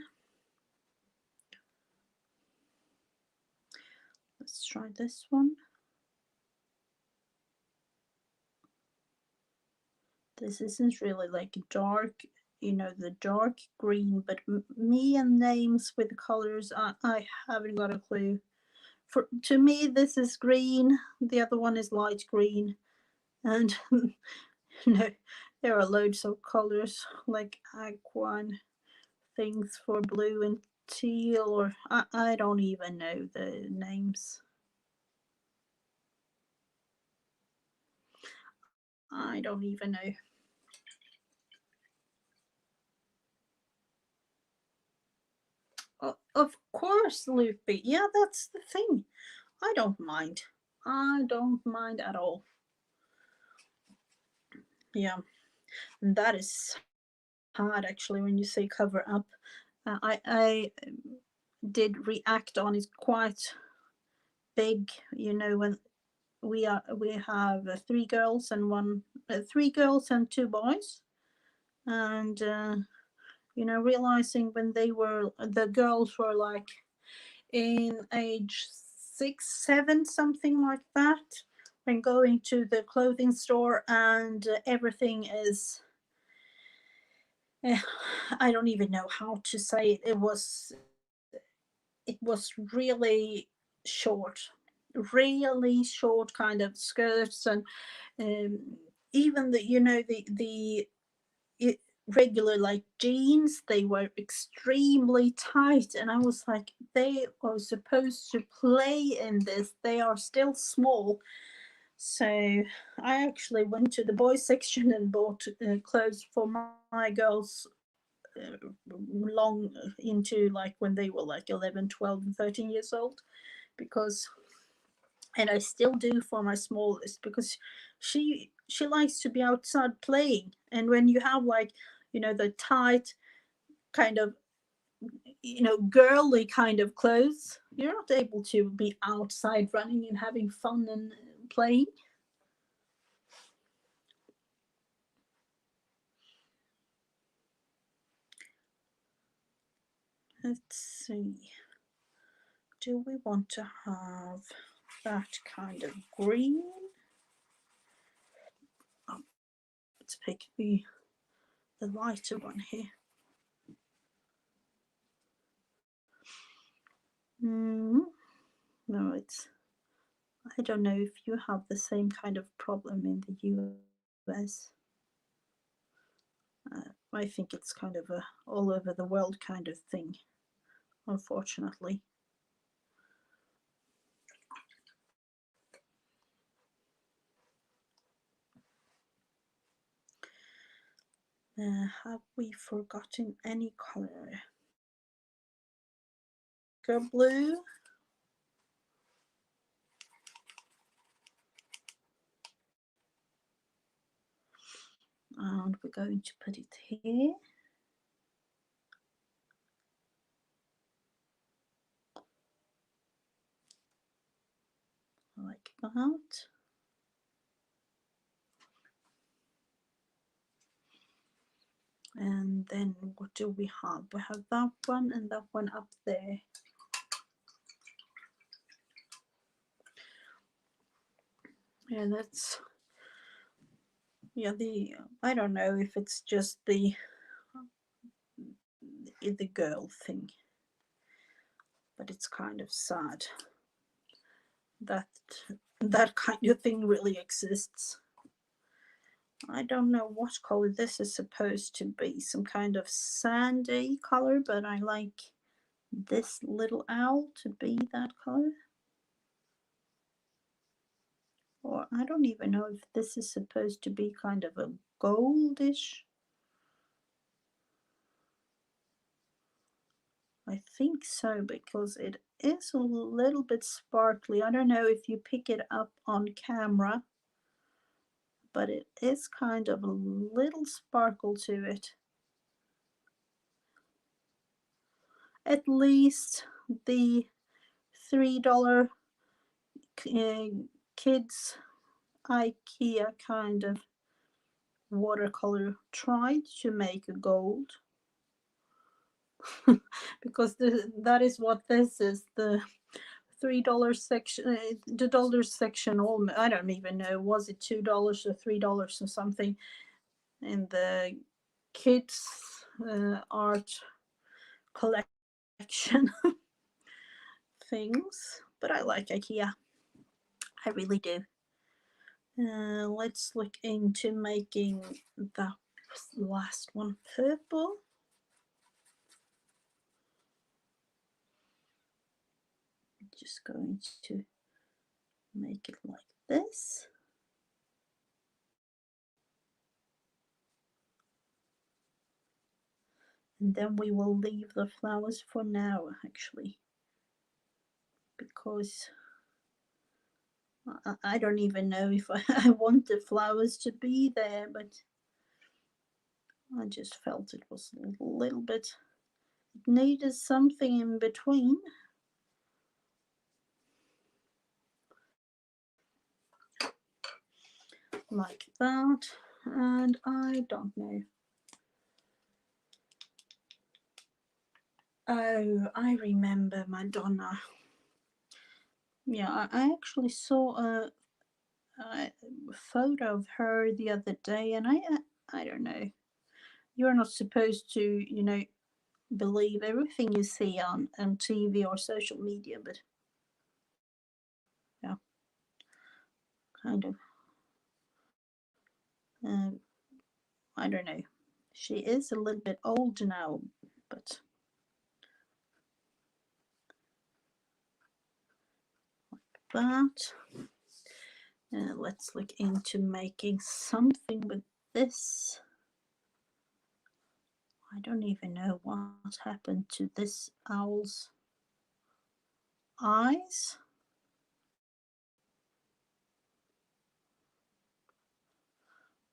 S1: Let's try this one. This isn't really like dark, you know, the dark green, but me and names with colors, I haven't got a clue. For to me, this is green. The other one is light green, and you know, there are loads of colors like aqua and things for blue and teal, or I don't even know the names. I don't even know. Of course, Loopy. Yeah, that's the thing. I don't mind. I don't mind at all. Yeah, and that is hard actually when you say cover up. I did react on it quite big. You know, when we have three girls and two boys, and you know, realizing when the girls were like in age 6, 7, something like that, when going to the clothing store and everything is, I don't even know how to say it. It was really short kind of skirts, and even the, you know, it, regular like jeans, they were extremely tight, and I was like, they are supposed to play in this, they are still small. So I actually went to the boys section and bought clothes for my girls, long into like when they were like 11, 12, and 13 years old, because, and I still do for my smallest, because she likes to be outside playing, and when you have like, you know, the tight kind of, you know, girly kind of clothes, you're not able to be outside running and having fun and playing. Let's see, do we want to have that kind of green? Oh, let's pick the lighter one here. No, I don't know if you have the same kind of problem in the US. I think it's kind of a all over the world kind of thing, unfortunately. Have we forgotten any color? Blue. And we're going to put it here. Like that. And then what do we have? We have that one and that one up there. Yeah, that's, yeah, I don't know if it's just the girl thing, but it's kind of sad that that kind of thing really exists. I don't know what color this is supposed to be, some kind of sandy color, but I like this little owl to be that color. Or I don't even know if this is supposed to be kind of a goldish. I think so, because it is a little bit sparkly. I don't know if you pick it up on camera, but it is kind of a little sparkle to it. At least the $3 kids IKEA kind of watercolor tried to make a gold. Because that is what this is, the $3 section, the dollars section. I don't even know, was it $2 or $3 or something in the kids art collection things. But I like IKEA, I really do. Let's look into making that last one purple. Just going to make it like this. And then we will leave the flowers for now, actually, because I don't even know if I want the flowers to be there, but I just felt it was a little bit, it needed something in between. Like that. And I don't know. Oh, I remember Madonna. Yeah, I actually saw a photo of her the other day, and I don't know. You're not supposed to, believe everything you see on TV or social media, but yeah, kind of. Um, I don't know. She is a little bit old now, but that. Let's look into making something with this. I don't even know what happened to this owl's eyes.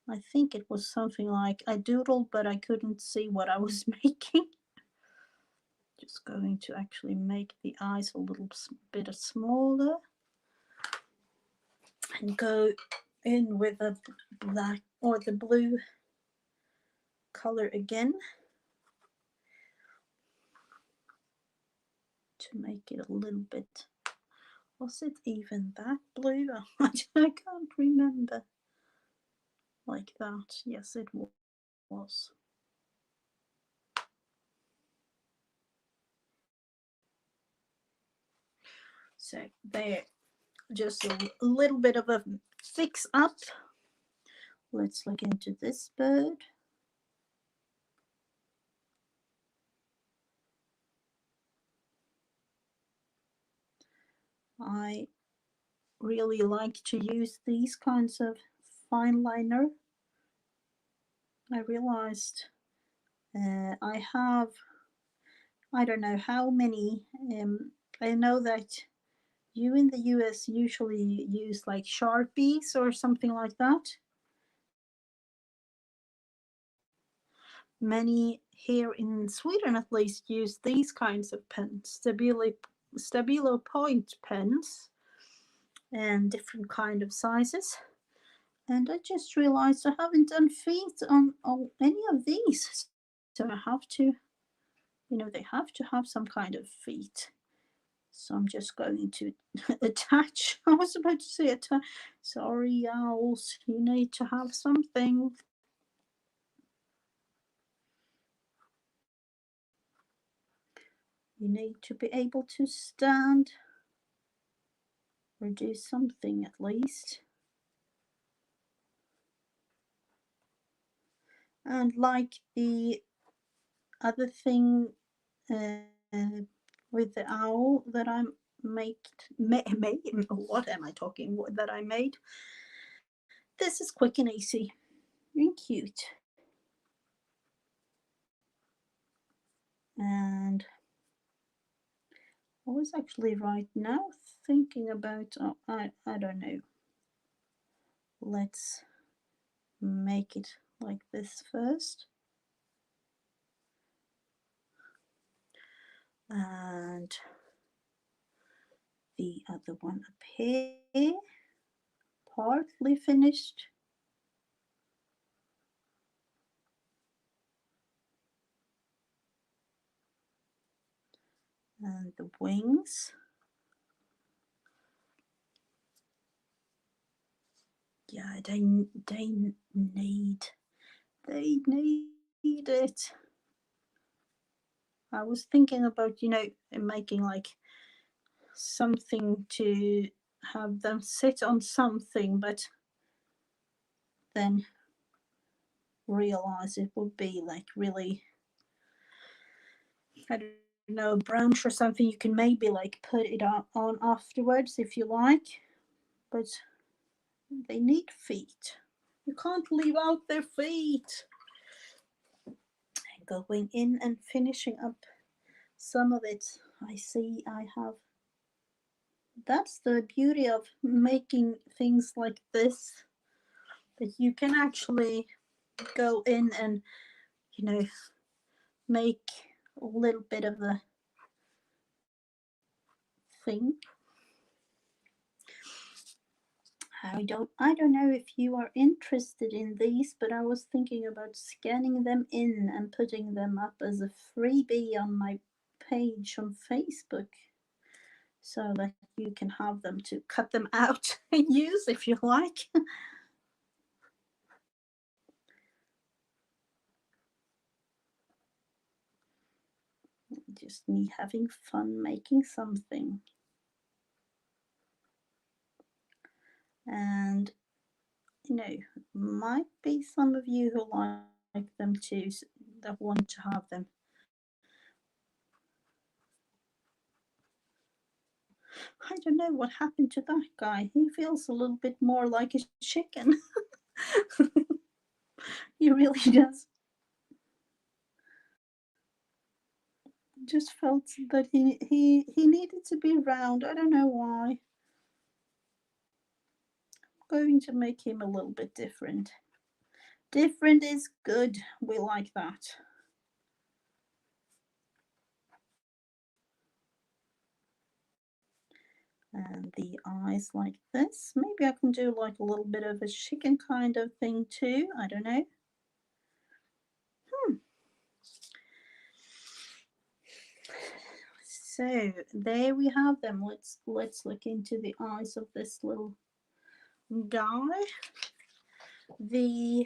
S1: I think it was something like I doodled, but I couldn't see what I was making. Just going to actually make the eyes a little bit smaller and go in with the black or the blue color again to make it a little bit. Was it even that blue? I can't remember. Like that. Yes, it was. So there, just a little bit of a fix up. Let's look into this bird. I really like to use these kinds of fine liner. I realized I have, I don't know how many. I know that you in the US usually use like Sharpies or something like that. Many here in Sweden at least use these kinds of pens, Stabilo point pens, and different kind of sizes. And I just realized I haven't done feet on any of these, so I have to, they have to have some kind of feet. So I'm just going to attach. I was about to say attach. Sorry, owls, you need to have something. You need to be able to stand or do something at least. And like the other thing with the owl that I made, what am I talking? That I made. This is quick and easy and cute. And I was actually right now thinking about, I don't know. Let's make it like this first. And the other one up here, partly finished. And the wings. Yeah, they need it. I was thinking about, making like something to have them sit on something, but then realize it would be like really, I don't know, a branch or something. You can maybe like put it on afterwards if you like, but they need feet. You can't leave out their feet. Going in and finishing up some of it. I see I have. That's the beauty of making things like this, that you can actually go in and, make a little bit of the thing. I don't know if you are interested in these, but I was thinking about scanning them in and putting them up as a freebie on my page on Facebook so that you can have them to cut them out and use if you like. Just me having fun making something. And might be some of you who like them too, that want to have them. I don't know what happened to that guy. He feels a little bit more like a chicken. He really does. Just felt that he needed to be round. I don't know why. I'm going to make him a little bit different. Different is good. We like that. And the eyes like this. Maybe I can do like a little bit of a chicken kind of thing too. I don't know. So there we have them. Let's look into the eyes of this little guy. The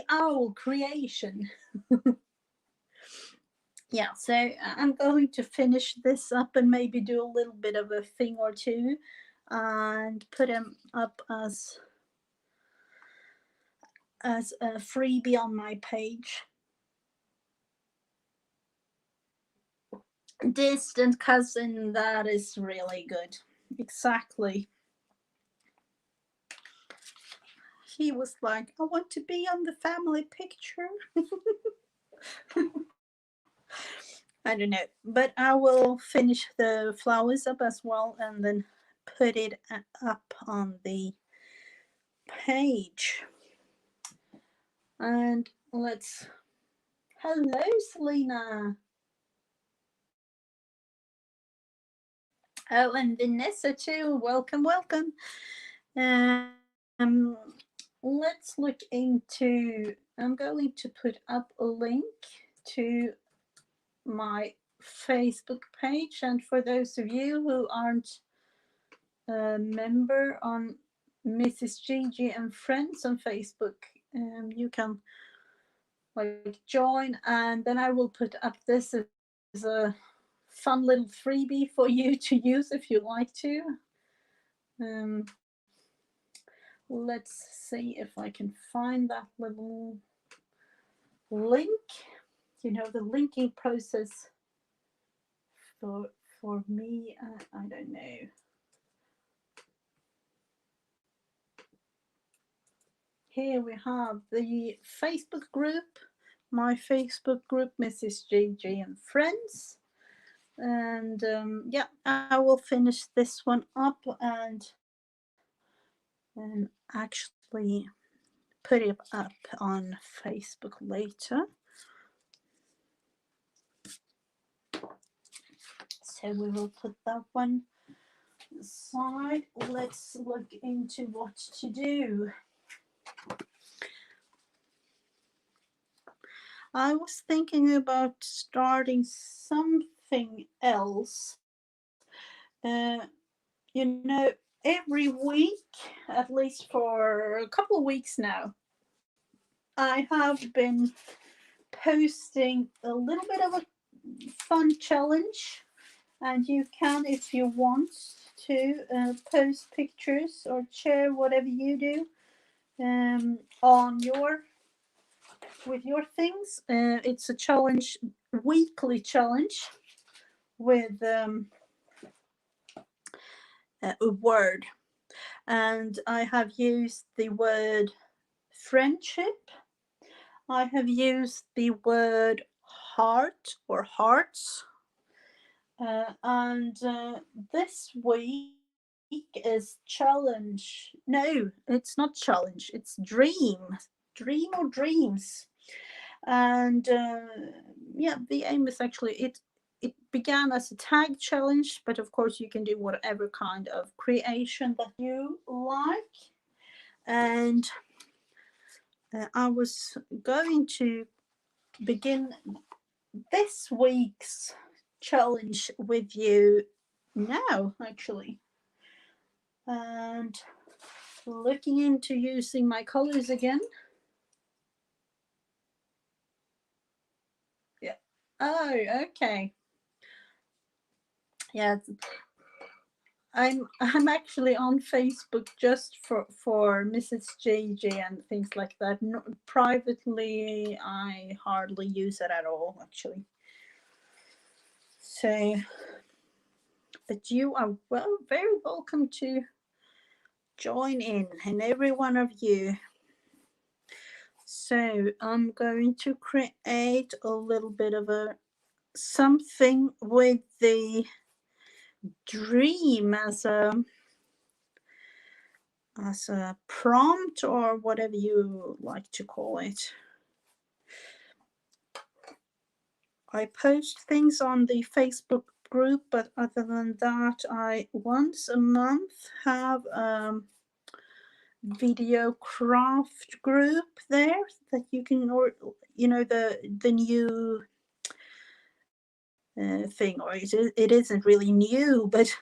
S1: owl creation. Yeah, so I'm going to finish this up and maybe do a little bit of a thing or two and put them up as a freebie on my page. Distant cousin, that is really good. Exactly. He was like, I want to be on the family picture. I don't know, but I will finish the flowers up as well and then put it up on the page. And let's. Hello, Selena. Oh, and Vanessa too. Welcome, welcome. Let's look into. I'm going to put up a link to my Facebook page, and for those of you who aren't a member on Mrs. Gigi and Friends on Facebook, you can like join, and then I will put up this as a fun little freebie for you to use if you like to. Let's see if I can find that little link. The linking process for me, I don't know. Here we have the Facebook group, my Facebook group, Mrs. Gigi and Friends. And yeah, I will finish this one up and actually put it up on Facebook later. So we will put that one aside. Let's look into what to do. I was thinking about starting something else. Every week, at least for a couple of weeks now, I have been posting a little bit of a fun challenge, and you can, if you want to, post pictures or share whatever you do on with your things. It's a challenge, weekly challenge with a word, and I have used the word friendship. I have used the word heart or hearts, and this week is challenge. No, it's not challenge. It's dream or dreams. And yeah, the aim is actually it began as a tag challenge, but of course you can do whatever kind of creation that you like. And I was going to begin this week's challenge with you now, actually. And looking into using my colors again. Yeah. Oh, okay. Yeah, I'm actually on Facebook just for Mrs. JJ and things like that. No, privately, I hardly use it at all, actually. So, but you are very welcome to join in, and every one of you. So I'm going to create a little bit of a something with the dream as a prompt, or whatever you like to call it. I post things on the Facebook group, but other than that, I once a month have video craft group there that you can, or the new thing, or it isn't really new, but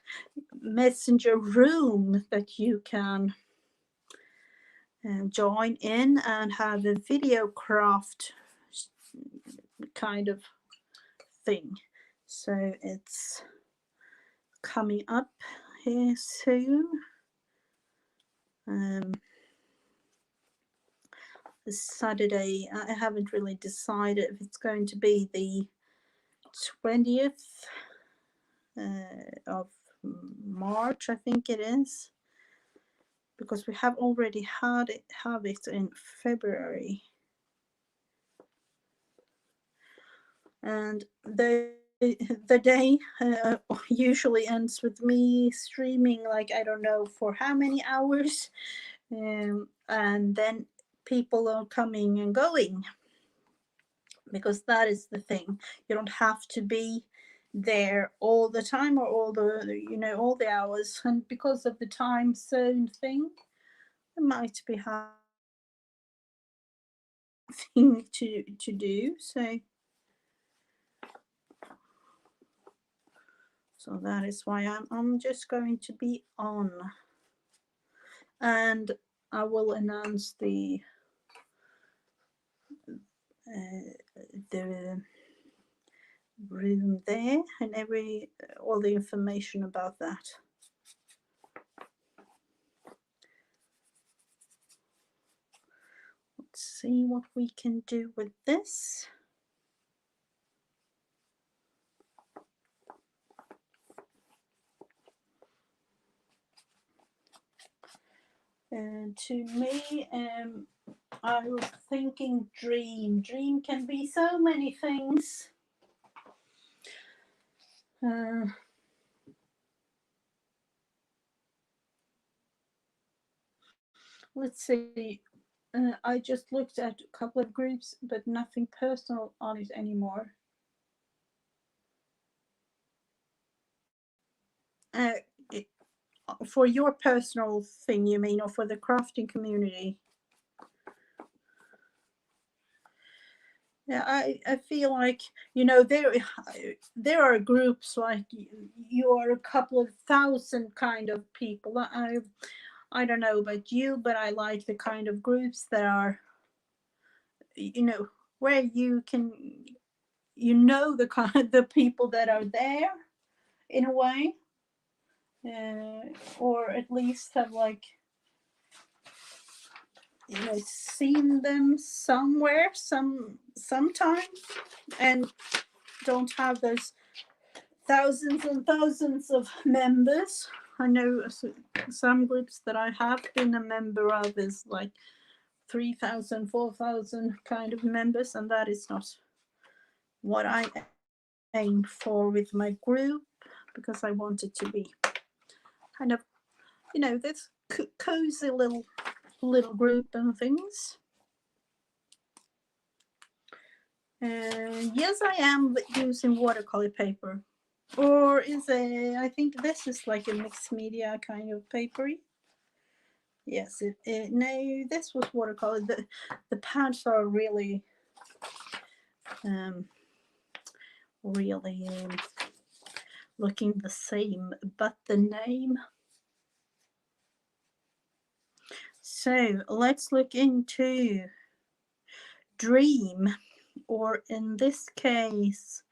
S1: messenger room that you can join in and have a video craft kind of thing. So it's coming up here soon. This Saturday, I haven't really decided if it's going to be the 20th of March, I think it is, because we have already have it in February. And the day usually ends with me streaming, like, I don't know for how many hours, and then people are coming and going, because that is the thing. You don't have to be there all the time, or all the hours, and because of the time zone thing, it might be having to do. So that is why I'm just going to be on, and I will announce the room there, and all the information about that. Let's see what we can do with this. To me, I was thinking dream. Dream can be so many things. Let's see. I just looked at a couple of groups, but nothing personal on it anymore. For your personal thing, you mean, or for the crafting community? Yeah, I feel like, there are groups like you are a couple of thousand kind of people. I don't know about you, but I like the kind of groups that are, where you can, the people that are there in a way, or at least have, like, seen them somewhere sometime, and don't have those thousands and thousands of members. I know some groups that I have been a member of is like 3,000, 4,000 kind of members, and that is not what I aim for with my group, because I want it to be kind of, this cozy little group and things. Yes, I am using watercolor paper, or I think this is like a mixed media kind of papery. Yes, no, this was watercolor. The pads are really really looking the same, but the name. So let's look into dream, or in this case,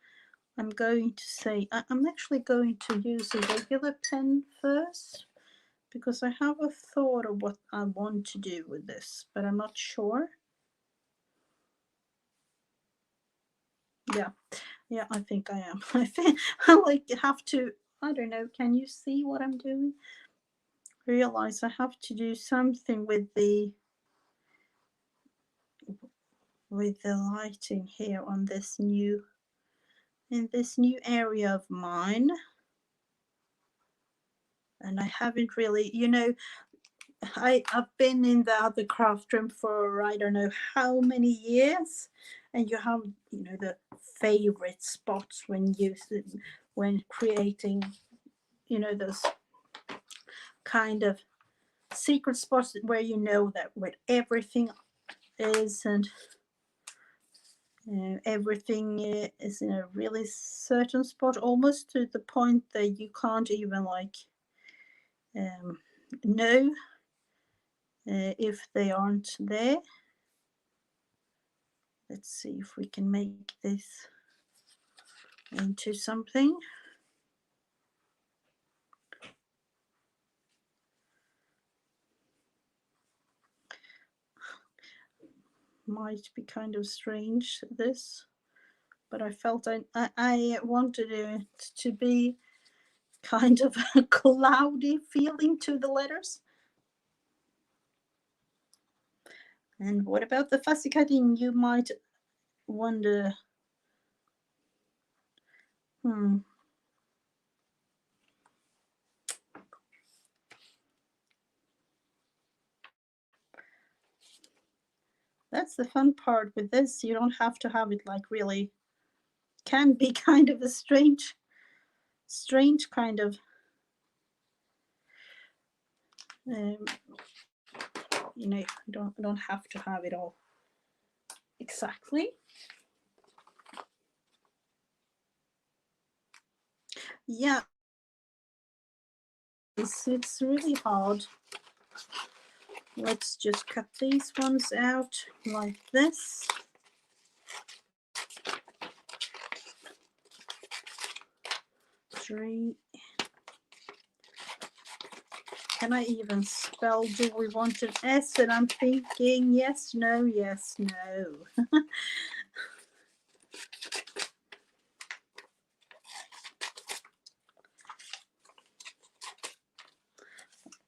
S1: I'm going to say, I'm actually going to use a regular pen first, because I have a thought of what I want to do with this, but I'm not sure. Yeah, I think I am. I think I like have to, I don't know, can you see what I'm doing? Realize I have to do something with the lighting here on this new, in this new area of mine. And I haven't really, you know, I've been in the other craft room for I don't know how many years, and you have, you know, the favorite spots when creating, you know, those kind of secret spots where you know that where everything is, and everything is in a really certain spot, almost to the point that you can't even like know if they aren't there. Let's see if we can make this into something. Might be kind of strange, this, but I felt I wanted it to be kind of a cloudy feeling to the letters. And what about the fussy cutting, you might wonder. That's the fun part with this. You don't have to have it like really, can be kind of a strange kind of you know, don't have to have it all exactly. Yeah, it's really hard. Let's just cut these ones out like this. Three. Can I even spell? Do we want an S? And I'm thinking yes, no, yes, no.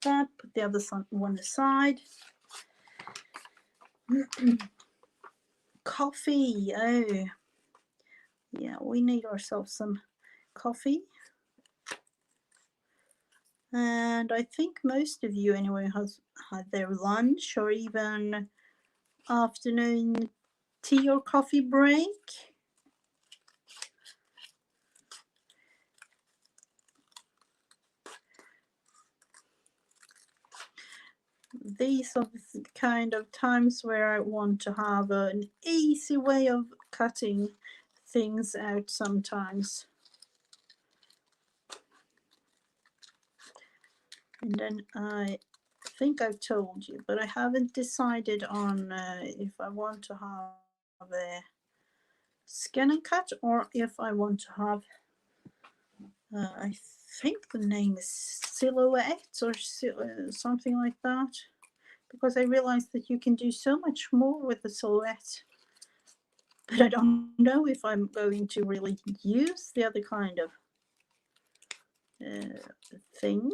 S1: That, put the other one aside. Coffee. Oh, yeah, we need ourselves some coffee. And I think most of you anyway has had their lunch or even afternoon tea or coffee break. These are the kind of times where I want to have an easy way of cutting things out sometimes. And then I think I've told you, but I haven't decided on if I want to have a scan and cut or if I want to have, I think the name is silhouette or something like that, because I realized that you can do so much more with the silhouette, but I don't know if I'm going to really use the other kind of things.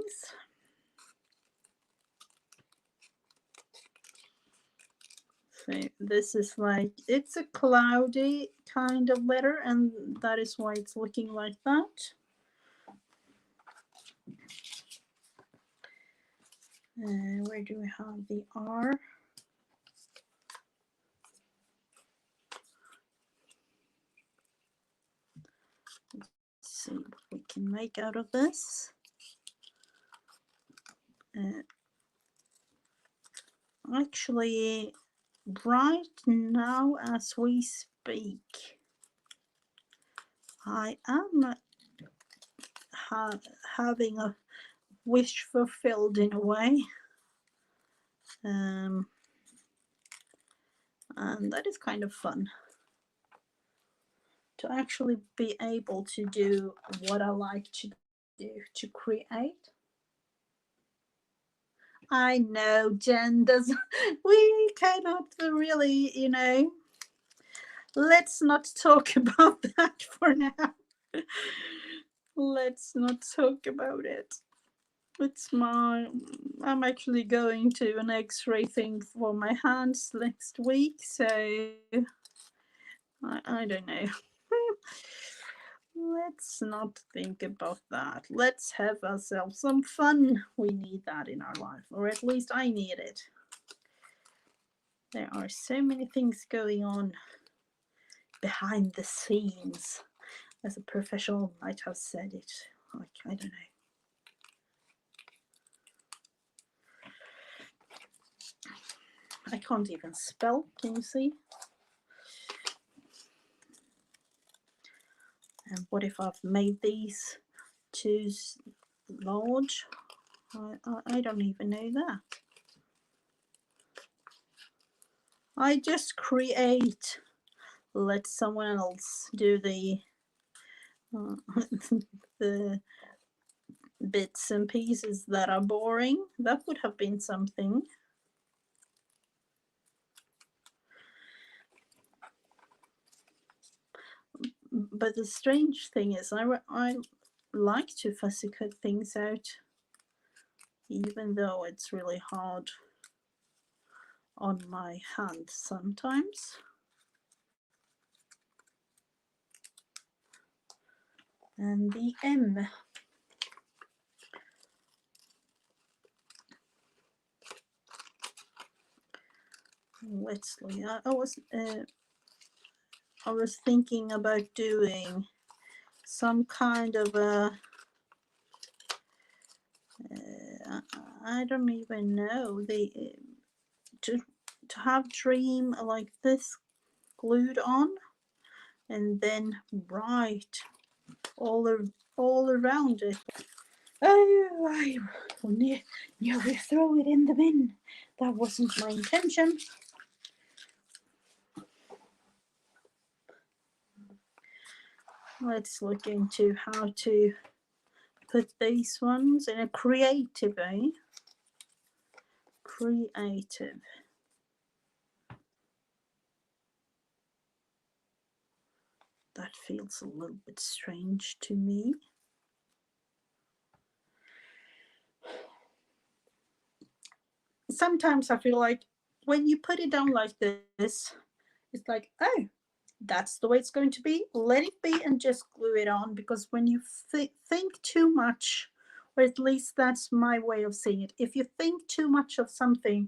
S1: So this is like, it's a cloudy kind of letter, and that is why it's looking like that. Where do we have the R? Let's see what we can make out of this. Actually, right now as we speak, I am having a wish fulfilled in a way. And that is kind of fun to actually be able to do what I like to do, to create. I know Jen does. We cannot really, let's not talk about that for now. Let's not talk about it. I'm actually going to an x-ray thing for my hands next week, so I don't know. Let's not think about that. Let's have ourselves some fun. We need that in our life, or at least I need it. There are so many things going on behind the scenes, as a professional might have said it. Like, I don't know. I can't even spell, can you see? And what if I've made these too large? I don't even know that. I just create. Let someone else do the the bits and pieces that are boring. That would have been something. But the strange thing is, I like to fussy cut things out, even though it's really hard on my hand sometimes. And the M. Let's see. I was thinking about doing some kind of a I don't even know, to have dream like this glued on, and then write all around it. Oh, I nearly throw it in the bin. That wasn't my intention. Let's look into how to put these ones in a creative way. Creative. That feels a little bit strange to me. Sometimes I feel like when you put it down like this, it's like, oh, that's the way it's going to be. Let it be and just glue it on, because when you think too much, or at least that's my way of seeing it, if you think too much of something,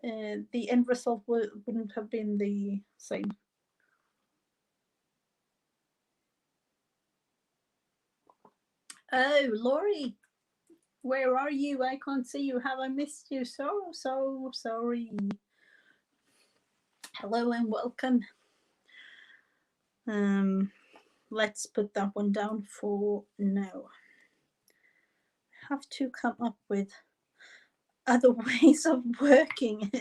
S1: the end result wouldn't have been the same. Oh, Laurie, where are you? I can't see you. Have I missed you? So sorry. Hello and welcome. Let's put that one down for now. Have to come up with other ways of working,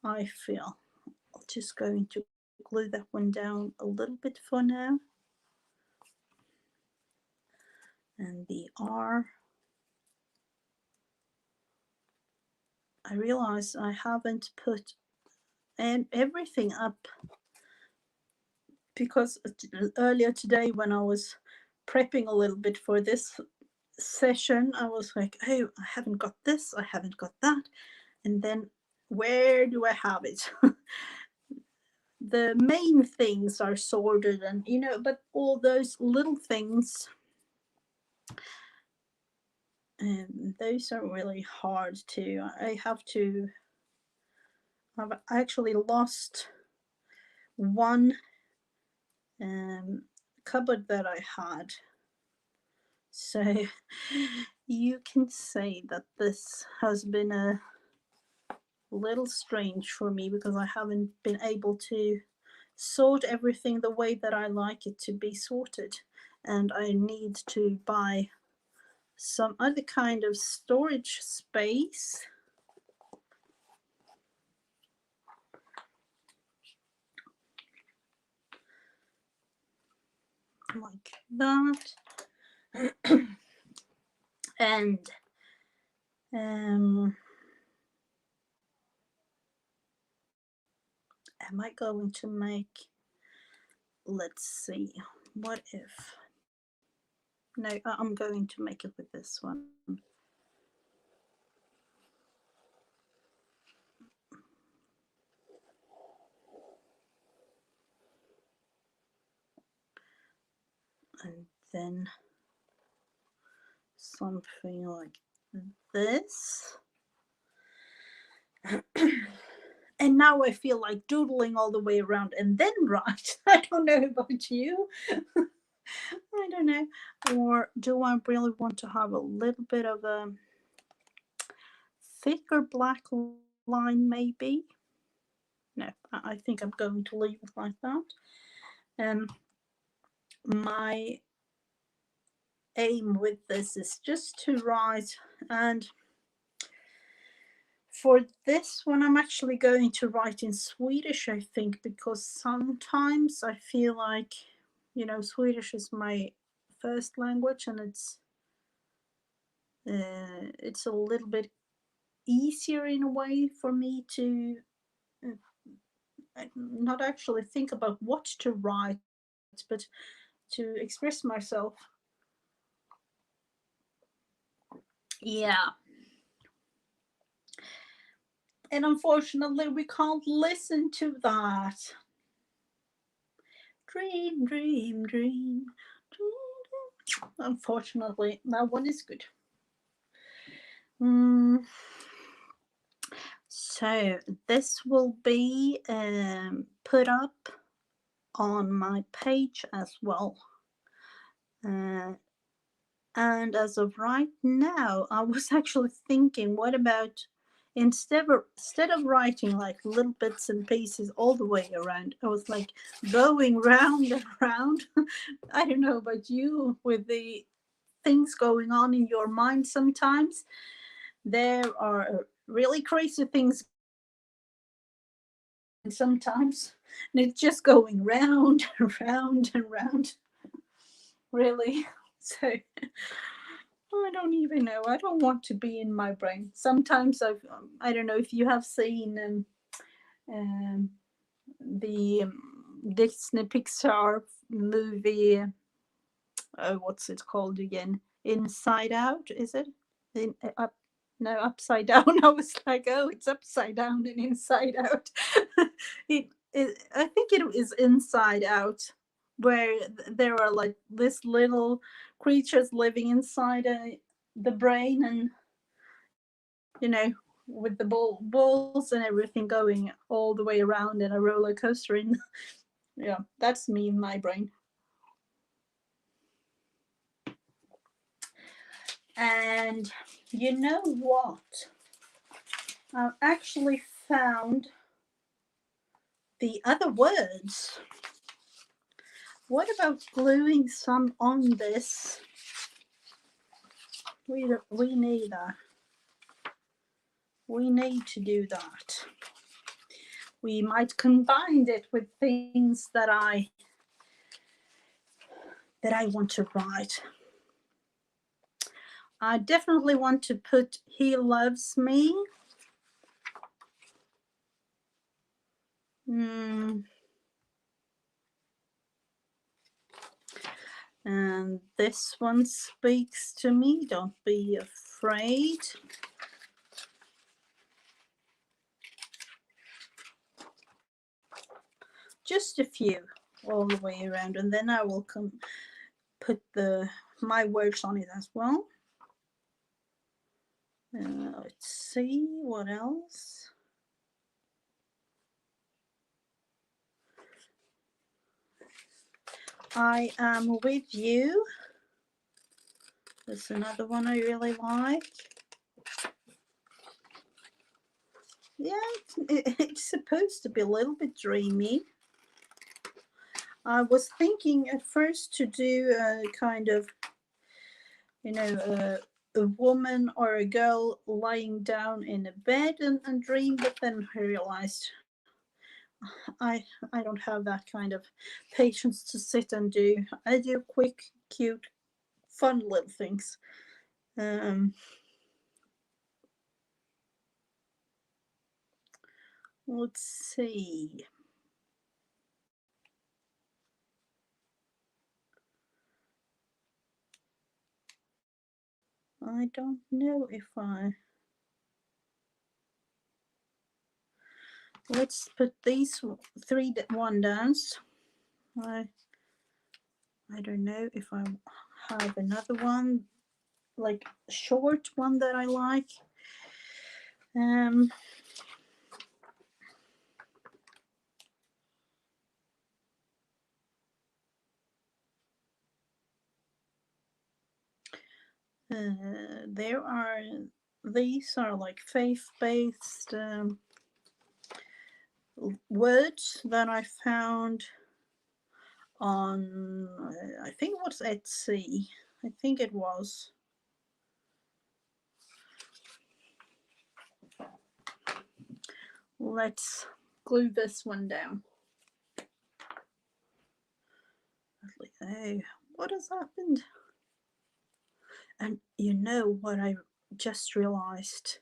S1: I feel. I'm just going to glue that one down a little bit for now. And the R. I realize I haven't put everything up, because earlier today when I was prepping a little bit for this session, I was like, oh, I haven't got this, I haven't got that, and then where do I have it? The main things are sorted, and but all those little things, those are really hard to. I've actually lost one cupboard that I had, so you can say that this has been a little strange for me, because I haven't been able to sort everything the way that I like it to be sorted. and I need to buy some other kind of storage space. Like that. And am I going to make, let's see, what if, no, I'm going to make it with this one. And then something like this. And now I feel like doodling all the way around and then write. I don't know about you. I don't know. Or do I really want to have a little bit of a thicker black line maybe? No, I think I'm going to leave it like that. My aim with this is just to write, and for this one I'm actually going to write in Swedish, I think, because sometimes I feel like, you know, Swedish is my first language, and it's a little bit easier in a way for me to not actually think about what to write, but to express myself. Yeah. And unfortunately, we can't listen to that. Dream, dream, dream, dream. Unfortunately, that one is good. So this will be put up on my page as well. And as of right now, I was actually thinking, what about instead of writing like little bits and pieces all the way around, I was like going round and round. I don't know about you, with the things going on in your mind sometimes. There are really crazy things sometimes, and it's just going round and round and round. Really. So I don't even know. I don't want to be in my brain. Sometimes I don't know if you have seen the Disney Pixar movie. Oh, what's it called again? Inside Out, is it? Up, no, Upside Down. I was like, oh, it's upside down and inside out. I think it is Inside Out, where there are like this little creatures living inside the brain, and you know, with the balls and everything going all the way around in a roller coaster. In yeah, that's me in my brain. And you know what? I've actually found the other words. What about gluing some on this? We need that. We need to do that. We might combine it with things that I want to write. I definitely want to put "He loves me." And this one speaks to me. Don't be afraid. Just a few all the way around, and then I will put my words on it as well. Let's see what else. I am with you. There's another one I really like. Yeah, it's supposed to be a little bit dreamy. I was thinking at first to do a kind of, you know, a woman or a girl lying down in a bed and dream, but then I realized I don't have that kind of patience to sit and do. I do quick, cute, fun little things. Let's see. I don't know if I. Let's put these three one downs. I don't know if I have another one, like a short one that I like. There are, these are like faith-based words that I found on, I think it was Etsy. I think it was. Let's glue this one down. Oh, what has happened? And you know what I just realized?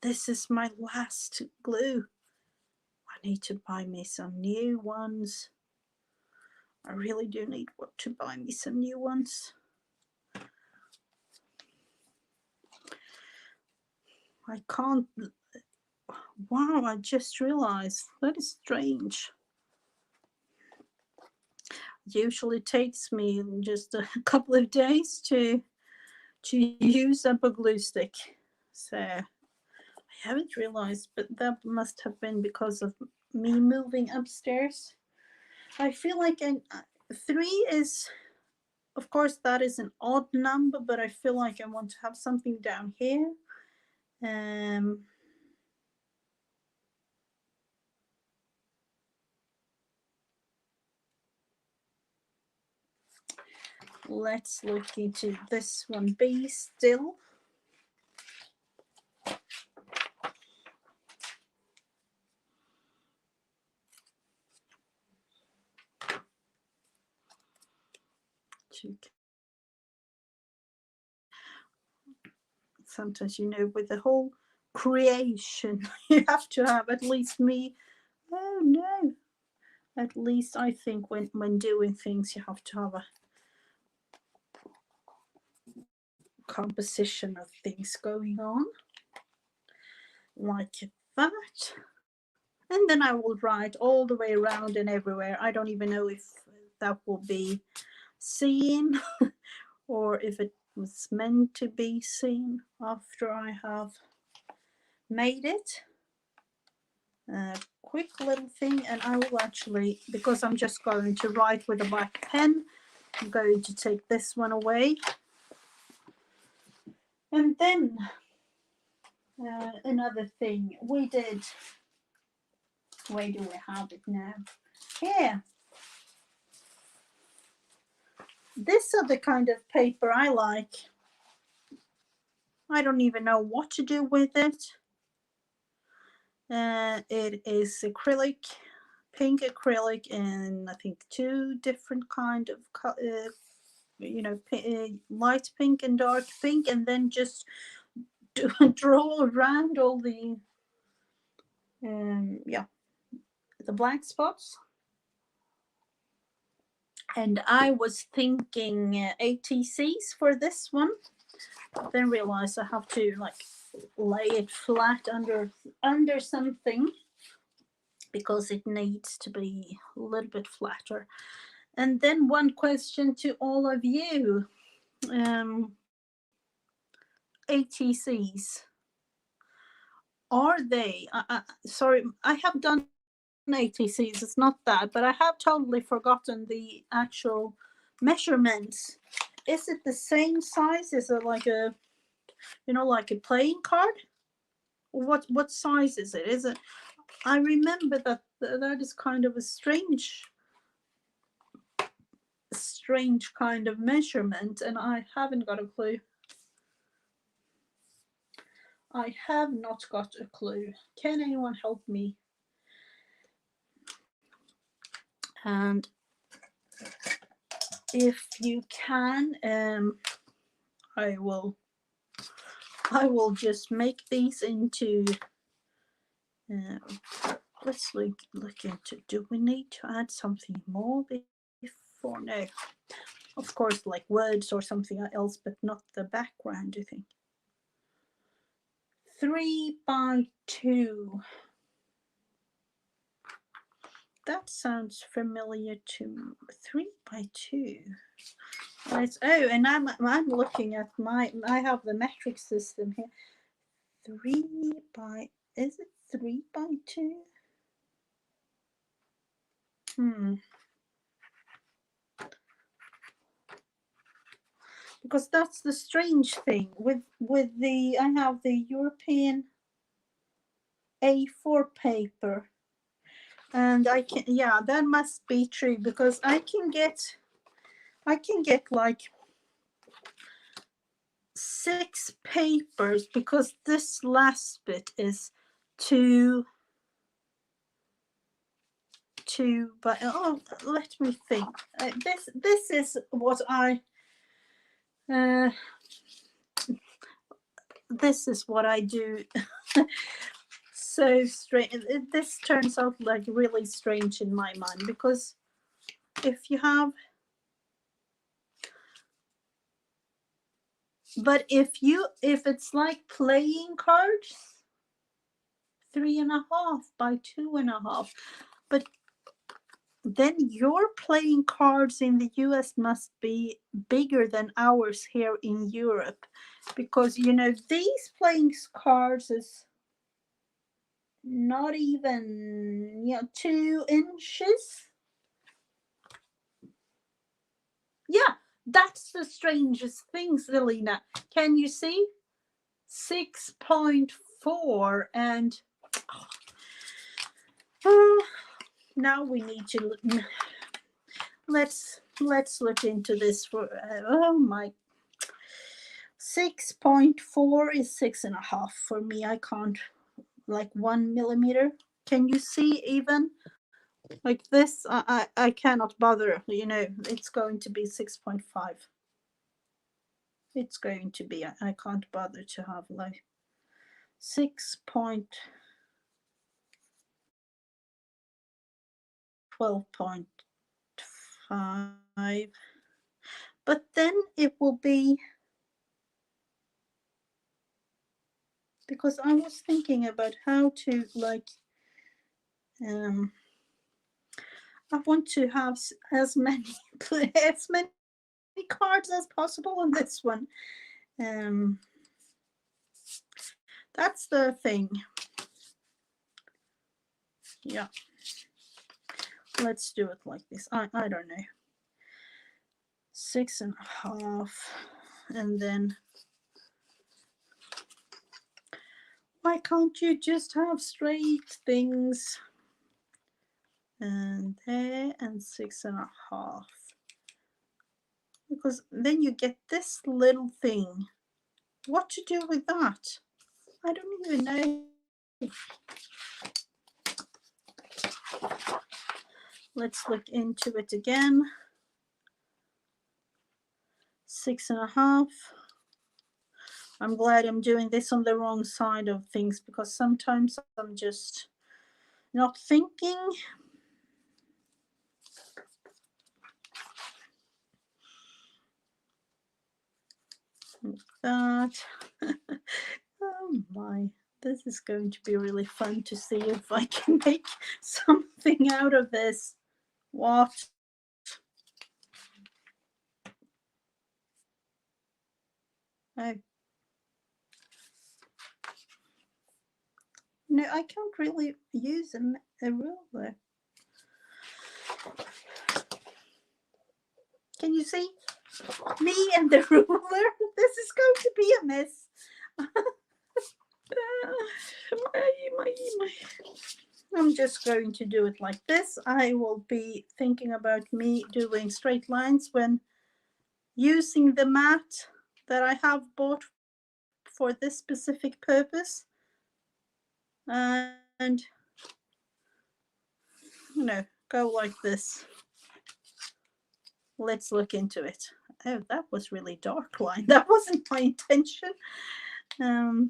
S1: This is my last glue. I need to buy me some new ones. I really do need to buy me some new ones. I can't. Wow, I just realized that is strange. It usually takes me just a couple of days to use up a glue stick. So I haven't realized, but that must have been because of me moving upstairs. I feel like 3 is, of course, that is an odd number, but I feel like I want to have something down here. Let's look into this one. Be still. Sometimes, you know, with the whole creation, you have to have at least me. Oh no. At least I think when doing things, you have to have a composition of things going on. Like that. And then I will write all the way around and everywhere. I don't even know if that will be seen or if it was meant to be seen after I have made it. A quick little thing, and I will actually, because I'm just going to write with a black pen, I'm going to take this one away. And then another thing we did, where do we have it now? Here. This is the kind of paper I like. I don't even know what to do with it. It is acrylic, pink acrylic, and I think 2 different kind of, you know, light pink and dark pink, and then just draw around all the, yeah, the black spots. And I was thinking ATCs for this one, then realized I have to like lay it flat under something because it needs to be a little bit flatter. And then one question to all of you, ATCs, are they, sorry, I have done ATCs, it's not that, but I have totally forgotten the actual measurements. Is it the same size? Is it like a, you know, like a playing card? What size is it? I remember that is kind of a strange strange kind of measurement, and I haven't got a clue. I have not got a clue. Can anyone help me? And if you can, I will just make these into. Let's look into. Do we need to add something more before? No, of course, like words or something else, but not the background. I think 3 by 2. That sounds familiar to 3 by 2. Right. Oh, and I'm looking at I have the metric system here. 3 by, is it 3 by 2? Because that's the strange thing with the, I have the European A4 paper, and I can, yeah, that must be true, because I can get like 6 papers, because this last bit is 2, but oh, let me think. This is what this is what I do. So strange. This turns out like really strange in my mind, because if you have, but if it's like playing cards, 3.5 by 2.5, but then your playing cards in the US must be bigger than ours here in Europe, because you know these playing cards is not even 2 inches. Yeah, that's the strangest thing, Selena. Can you see? 6.4, and now we need to let's look into this for oh my. 6.4 is 6.5 for me. I can't, like 1 millimeter. Can you see even like this? I cannot bother, it's going to be 6.5. It's going to be, I can't bother to have like 12.5, but then it will be, because I was thinking about how to like I want to have as many cards as possible on this one. That's the thing. Yeah, let's do it like this. I don't know, 6.5, and then why can't you just have straight things? And there, and 6.5, because then you get this little thing. What to do with that? I don't even know. Let's look into it again. 6.5. I'm glad I'm doing this on the wrong side of things, because sometimes I'm just not thinking. Like that. Oh my, this is going to be really fun to see if I can make something out of this. What? Oh. No, I can't really use a ruler. Can you see? Me and the ruler? This is going to be a mess. I'm just going to do it like this. I will be thinking about me doing straight lines when using the mat that I have bought for this specific purpose. And, you know, go like this. Let's look into it. Oh, that was really dark line. That wasn't my intention. Oh.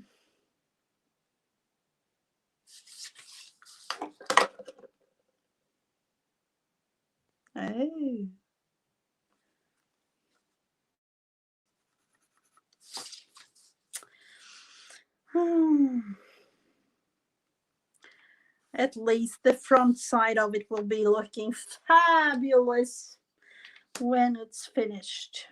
S1: At least the front side of it will be looking fabulous when it's finished.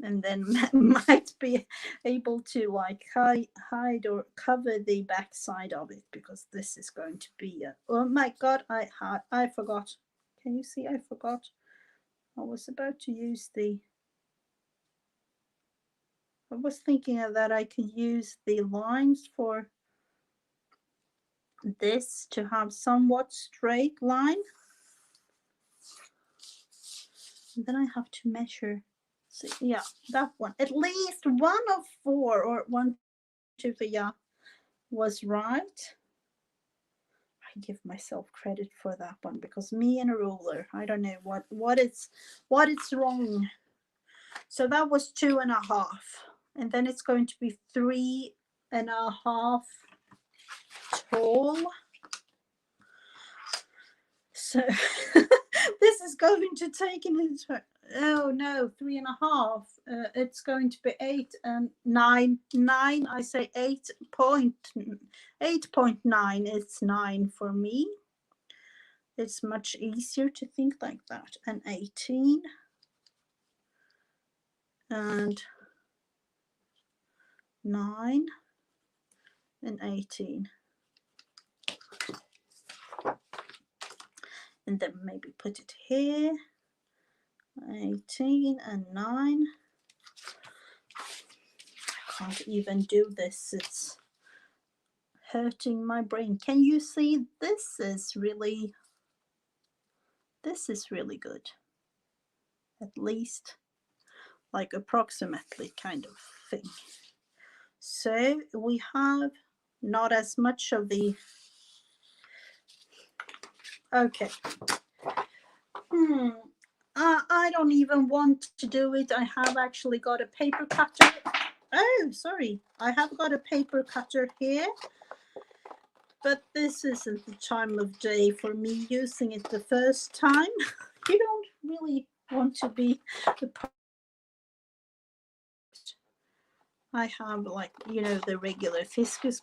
S1: And then might be able to like hide or cover the back side of it, because this is going to be a, oh my god, I forgot. Can you see? I forgot. I was about to use I was thinking that I could use the lines for this to have somewhat straight line. And then I have to measure. So yeah, that one. At least one of four, or 1, 2, 3, yeah, was right. I give myself credit for that one, because me and a ruler, I don't know what it's wrong. So that was 2.5, and then it's going to be 3.5 tall. So this is going to take into, oh no, 3.5. It's going to be 8 and 9. I say 8.9. It's 9 for me. It's much easier to think like that. And 18 and 9 and 18. And then maybe put it here. 18 and 9. I can't even do this. It's hurting my brain. Can you see? This is really good. At least like approximately kind of thing. So we have not as much of the, okay. I don't even want to do it. I have actually got a paper cutter. Oh, sorry. I have got a paper cutter here, but this isn't the time of day for me using it the first time. You don't really want to be the, I have, like, you know, the regular Fiskus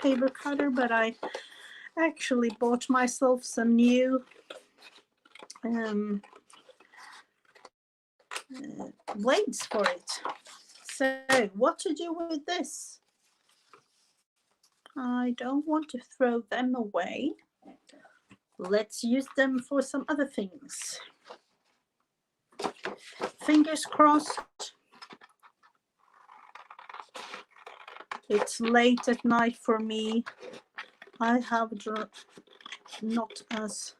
S1: paper cutter, but I actually bought myself some new blades for it. So what to do with this? I don't want to throw them away. Let's use them for some other things. Fingers crossed. It's late at night for me. I have not as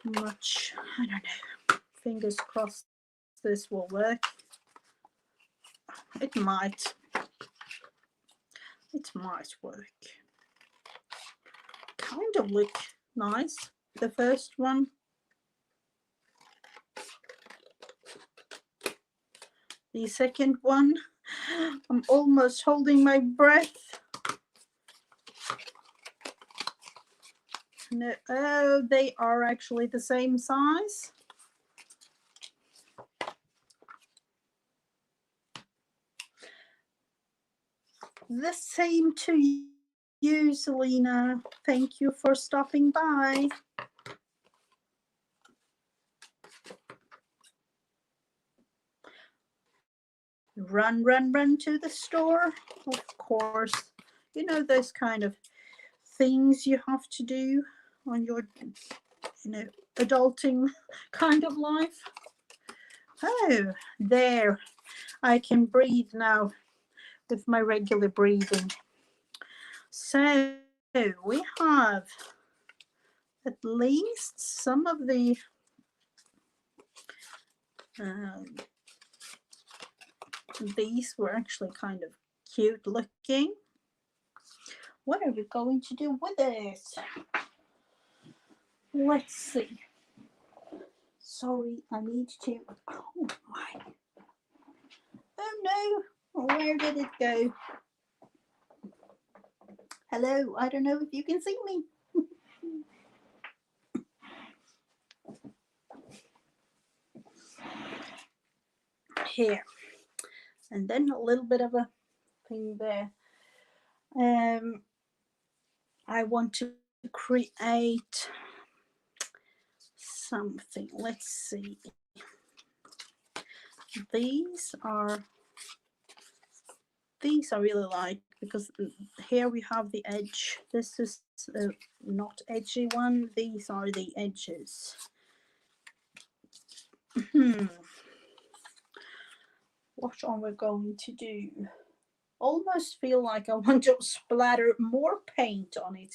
S1: much, I don't know. Fingers crossed this will work. It might work. Kind of look nice, the first one. The second one, I'm almost holding my breath. No, oh, they are actually the same size. The same to you, Selena. Thank you for stopping by. Run, run, run to the store. Of course, you know those kind of things you have to do on your, you know, adulting kind of life. Oh, there. I can breathe now. with my regular breathing. So we have at least some of the these were actually kind of cute looking. What are we going to do with this? Let's see. Sorry, I need to. Oh my. Oh no. Where did it go? Hello, I don't know if you can see me. Here. And then a little bit of a thing there. I want to create something. Let's see. These I really like because here we have the edge. This is not edgy one. These are the edges. What are we going to do? Almost feel like I want to splatter more paint on it.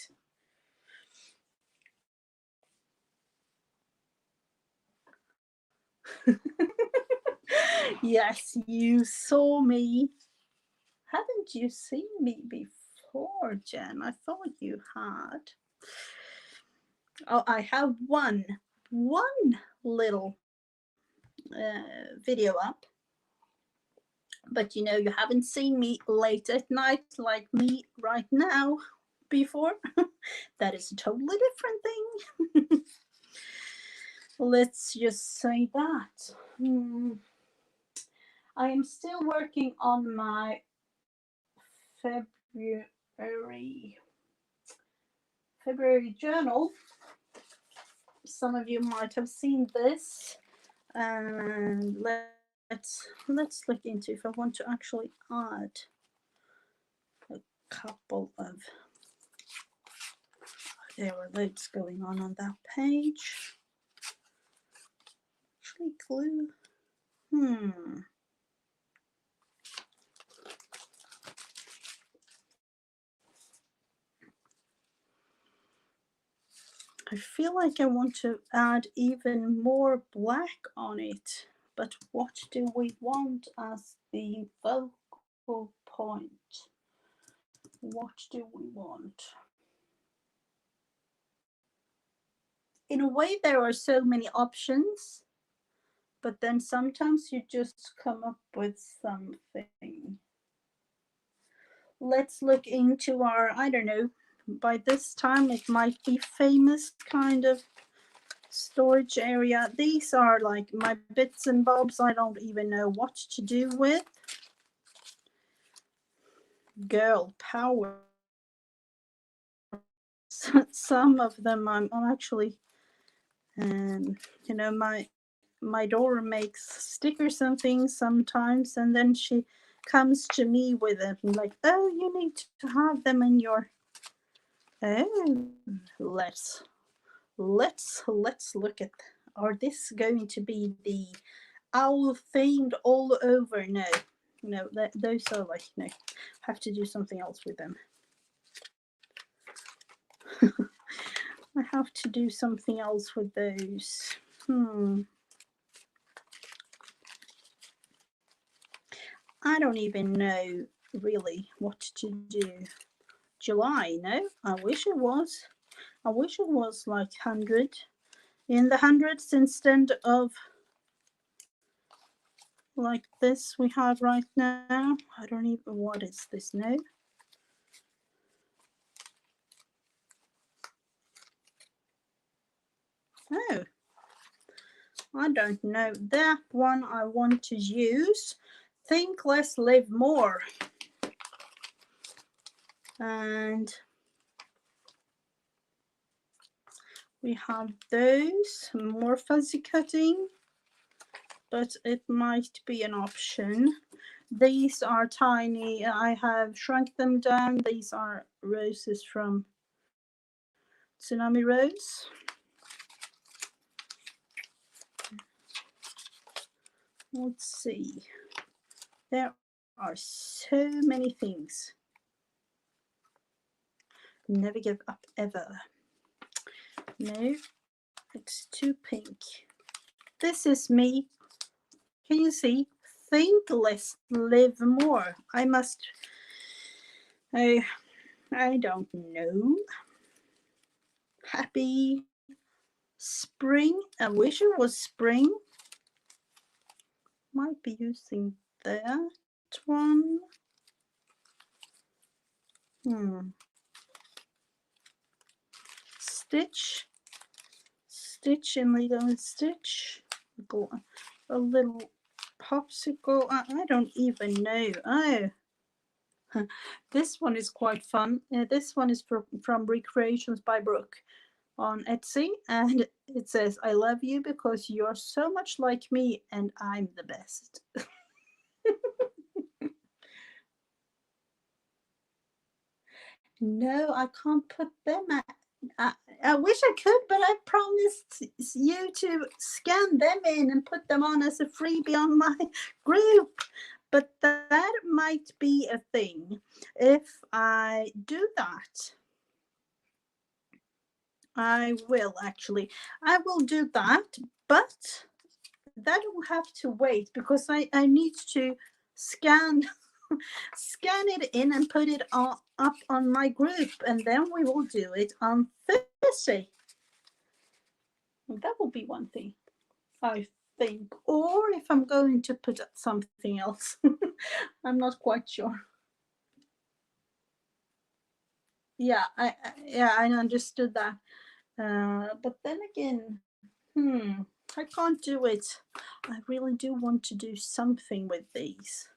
S1: Yes, you saw me. Haven't you seen me before, Jen? I thought you had. Oh, I have one little video up, but you know, you haven't seen me late at night like me right now before. That is a totally different thing. Let's just say that. I am still working on my February journal. Some of you might have seen this, and let's look into if I want to actually add a couple of. There were loads going on that page. Actually, glue. I feel like I want to add even more black on it, but what do we want as the focal point? What do we want? In a way, there are so many options, but then sometimes you just come up with something. Let's look into our, I don't know, by this time it might be famous kind of storage area. These are like my bits and bobs I don't even know what to do with. Girl power. Some of them I'm actually, you know, my daughter makes stickers and things sometimes, and then she comes to me with it and like, oh, you need to have them in your. Oh, let's look at. Are this going to be the owl themed all over? No, those are like, no, have to do something else with them. I have to do something else with those. I don't even know really what to do. July, no, I wish it was. I wish it was like 100 in the hundreds instead of like this we have right now. I don't even, what is this now? Oh, I don't know. That one I want to use. Think less, live more. And we have those, more fuzzy cutting, but it might be an option. These are tiny. I have shrunk them down. These are roses from Tsunami Rose. Let's see. There are so many things. Never give up ever. No, it's too pink. This is me. Can you see? Think less, live more. I don't know. Happy spring. I wish it was spring. Might be using that one. Stitch and little stitch. Go a little popsicle. I don't even know. Oh, this one is quite fun. This one is from Recreations by Brooke on Etsy, and it says, "I love you because you're so much like me and I'm the best." No, I can't put them at. I wish I could, but I promised you to scan them in and put them on as a freebie on my group. But that might be a thing. If I do that, I will actually. I will do that, but that will have to wait because I need to scan it in and put it up on my group, and then we will do it on Thursday. That will be one thing, I think. Or if I'm going to put up something else. I'm not quite sure. Yeah, I understood that. But then again, I can't do it. I really do want to do something with these.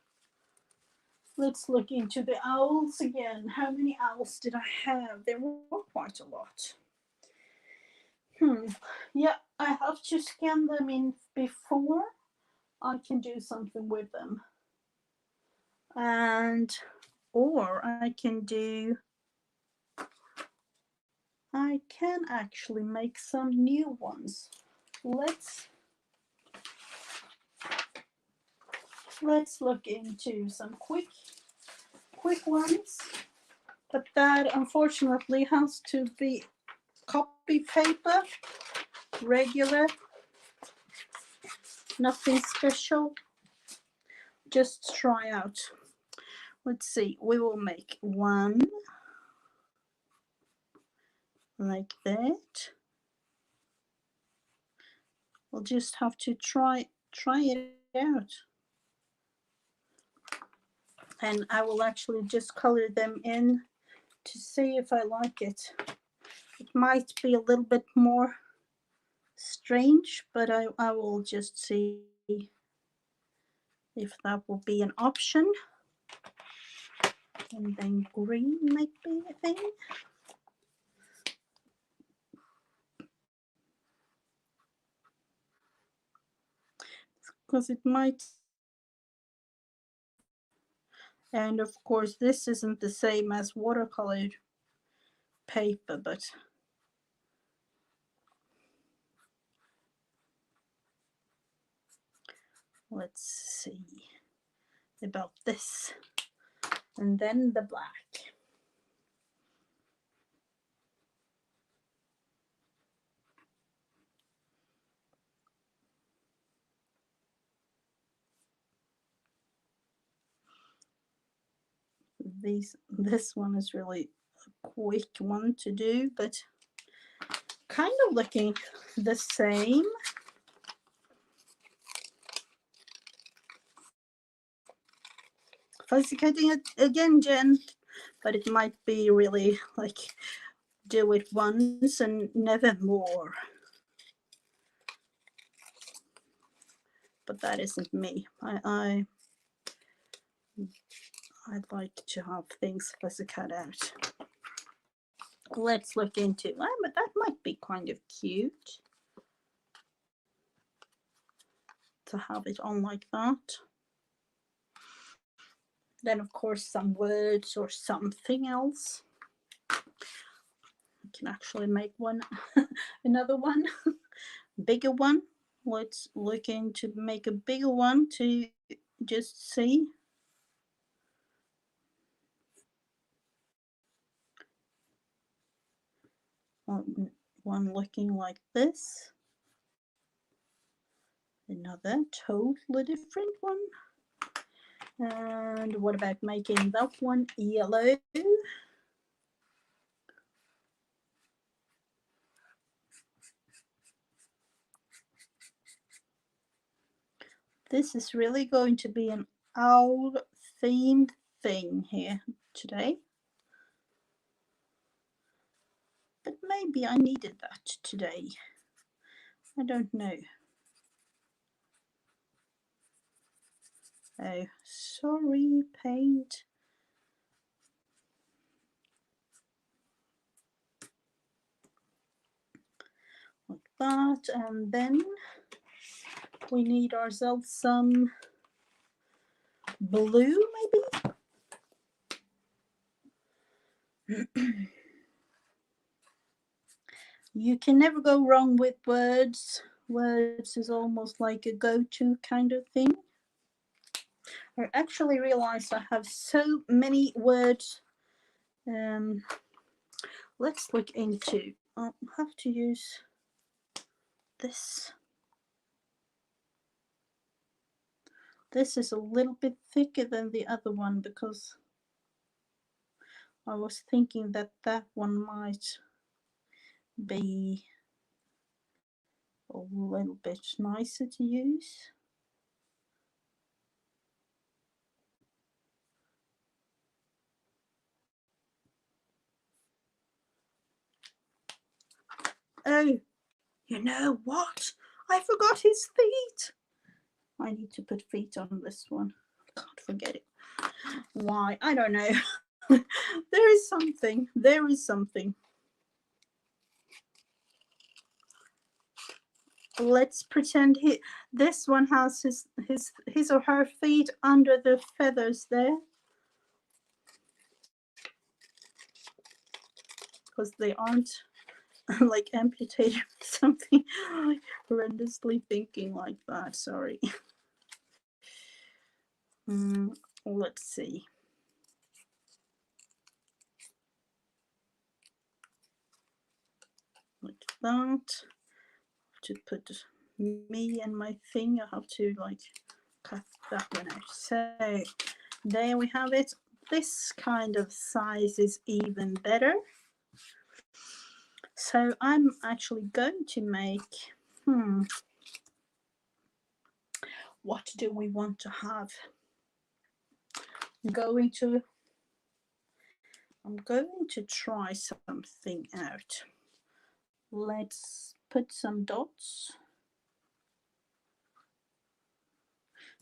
S1: Let's look into the owls again. How many owls did I have? There were quite a lot. Yeah, I have to scan them in before I can do something with them. Or I can actually make some new ones. Let's look into some quick ones. But that unfortunately has to be copy paper, regular, nothing special. Just try out. Let's see, we will make one like that. We'll just have to try it out. And I will actually just color them in to see if I like it. It might be a little bit more strange, but I will just see if that will be an option. And then green might be a thing. Because it might. And of course, this isn't the same as watercolored paper, but let's see about this. And then the black. This one is really a quick one to do, but kind of looking the same. Fuzzy cutting it again, Jen, but it might be really like do it once and never more. But that isn't me. I'd like to have things fuzzy cut out. Let's look into but that might be kind of cute to have it on like that. Then of course some words or something else. I can actually make one another one bigger one. Let's look into make a bigger one to just see. one looking like this, another totally different one. And what about making that one yellow? This is really going to be an owl themed thing here today. But maybe I needed that today. I don't know. Oh, sorry, paint. Like that, and then we need ourselves some blue, maybe. You can never go wrong with words. Words is almost like a go-to kind of thing. I actually realized I have so many words. Let's look into. I'll have to use this. This is a little bit thicker than the other one because I was thinking that that one might be a little bit nicer to use. Oh, you know what? I forgot his feet. I need to put feet on this one. Can't forget it. Why? I don't know. There is something. There is something. Let's pretend this one has his or her feet under the feathers there. Because they aren't like amputated or something. Horrendously thinking like that. Sorry. Let's see. Like that. To put me and my thing, I have to like cut that one out. So there we have it. This kind of size is even better. So I'm actually going to make, what do we want to have? I'm going to try something out. Let's put some dots.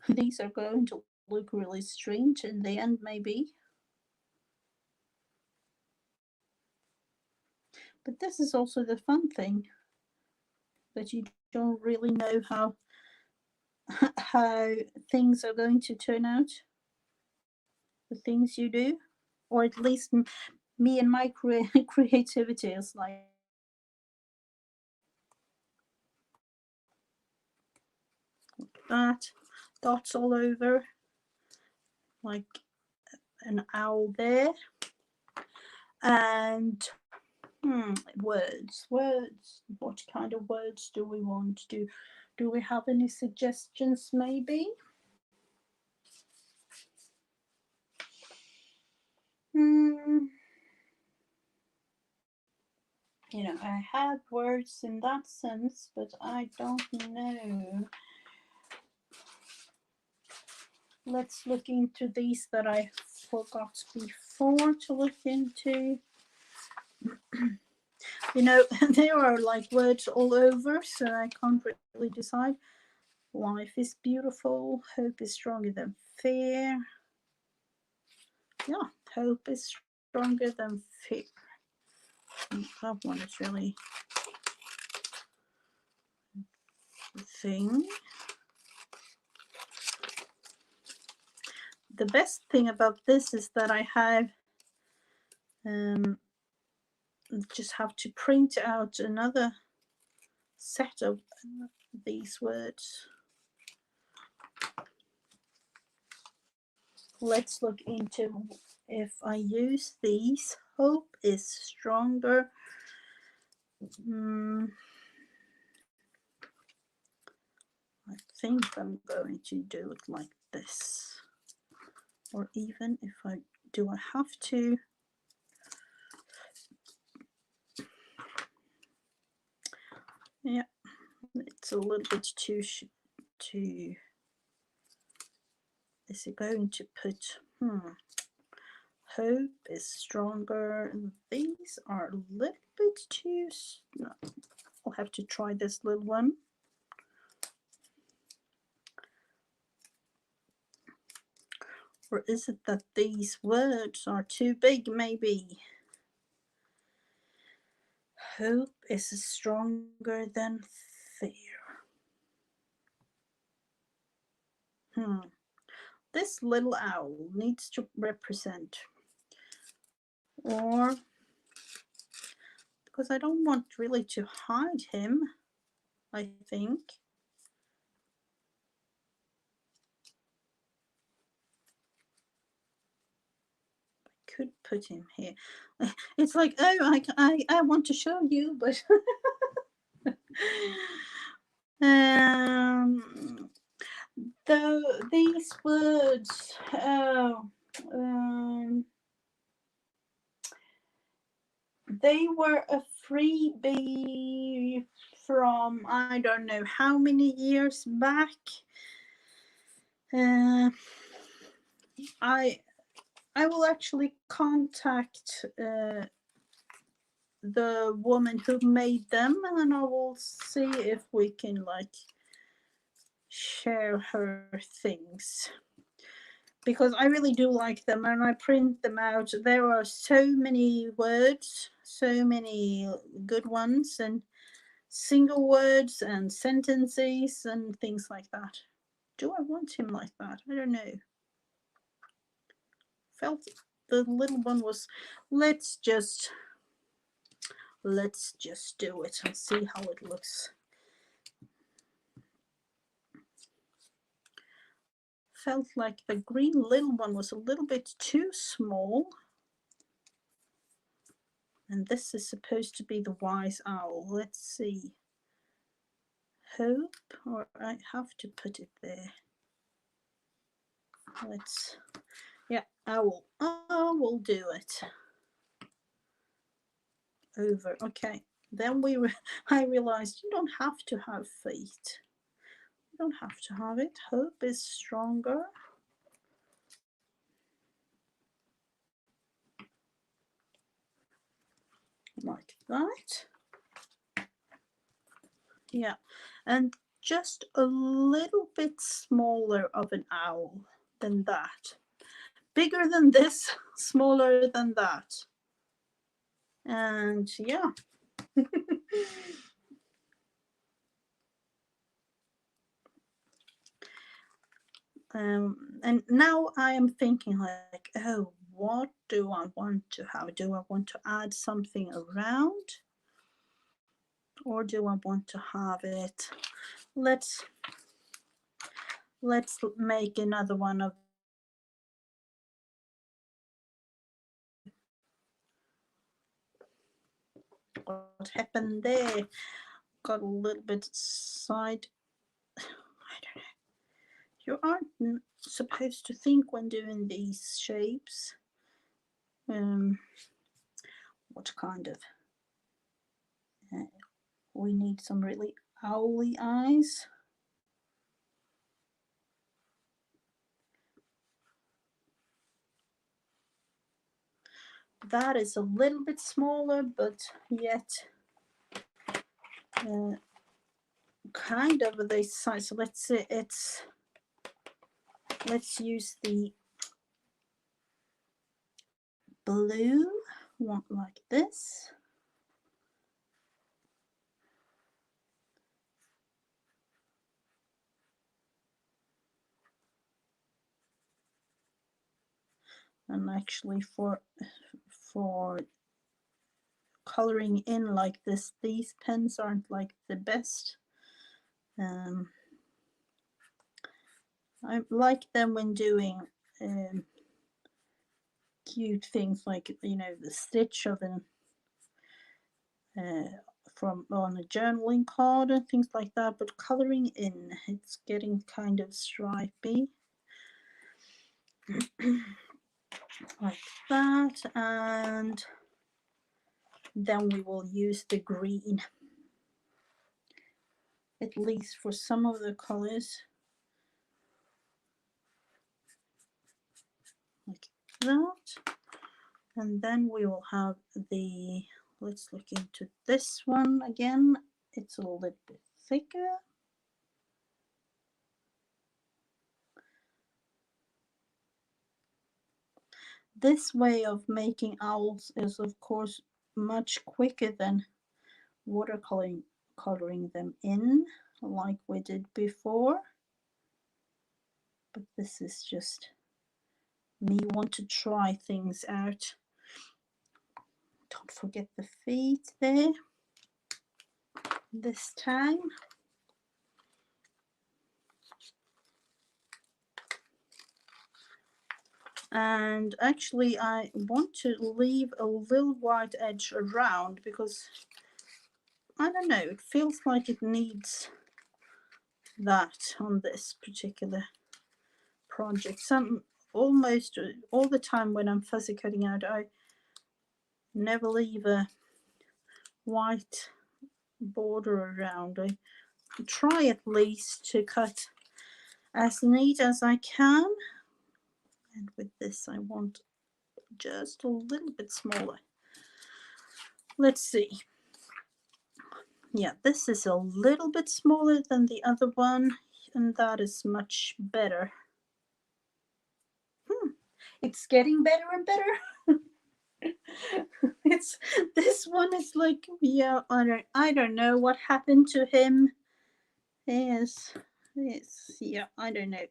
S1: These are going to look really strange in the end, maybe. But this is also the fun thing, that you don't really know how things are going to turn out, the things you do, or at least me and my creativity is like that, dots all over, like an owl there, and words. What kind of words do we want? Do we have any suggestions, maybe? You know, I have words in that sense, but I don't know. Let's look into these that I forgot before to look into. You know, there are like words all over, so I can't really decide. Life is beautiful. Hope is stronger than fear. Yeah, hope is stronger than fear. That one is really the thing. The best thing about this is that I have just have to print out another set of these words. Let's look into if I use these. Hope is stronger I think I'm going to do it like this. Or even if I have to. Yeah, it's a little bit too. Is it going to put? Hope is stronger. These are a little bit too. No, I'll have to try this little one. Or is it that these words are too big, maybe? Hope is stronger than fear. This little owl needs to represent. Or, because I don't want really to hide him, I think. Could put him here. It's like, oh, I want to show you, but though these words, they were a freebie from I don't know how many years back. I will actually contact the woman who made them, and I will see if we can like share her things, because I really do like them and I print them out. There are so many words, so many good ones, and single words and sentences and things like that. Do I want him like that? I don't know. Felt the little one was, let's just do it and see how it looks. Felt like the green little one was a little bit too small. And this is supposed to be the wise owl. Let's see. Hope, or I have to put it there. Let's, yeah, owl. I will do it. Over. Okay. Then I realized you don't have to have feet. You don't have to have it. Hope is stronger. Like that. Yeah. And just a little bit smaller of an owl than that. Bigger than this, smaller than that. And yeah. And now I am thinking like, oh, what do I want to have? Do I want to add something around? Or do I want to have it? Let's make another one of what happened there. Got a little bit side. I don't know. You aren't supposed to think when doing these shapes. What kind of? We need some really owly eyes. That is a little bit smaller, but yet kind of this size. So let's say let's use the blue one like this. And actually for coloring in like this, these pens aren't like the best. I like them when doing cute things like, you know, the stitch of an from on a journaling card and things like that, but coloring in, it's getting kind of stripy. Like that, and then we will use the green, at least for some of the colors, like that. And then we will have the, let's look into this one again. It's a little bit thicker. This way of making owls is of course much quicker than coloring them in like we did before. But this is just me want to try things out. Don't forget the feet there this time. And actually I want to leave a little white edge around because I don't know, it feels like it needs that on this particular project. Almost all the time when I'm fussy cutting out, I never leave a white border around. I try at least to cut as neat as I can. And with this I want just a little bit smaller. Let's see. Yeah, this is a little bit smaller than the other one, and that is much better. It's getting better and better. It's this one is like, yeah, I don't know what happened to him. Yes, yeah, I don't know.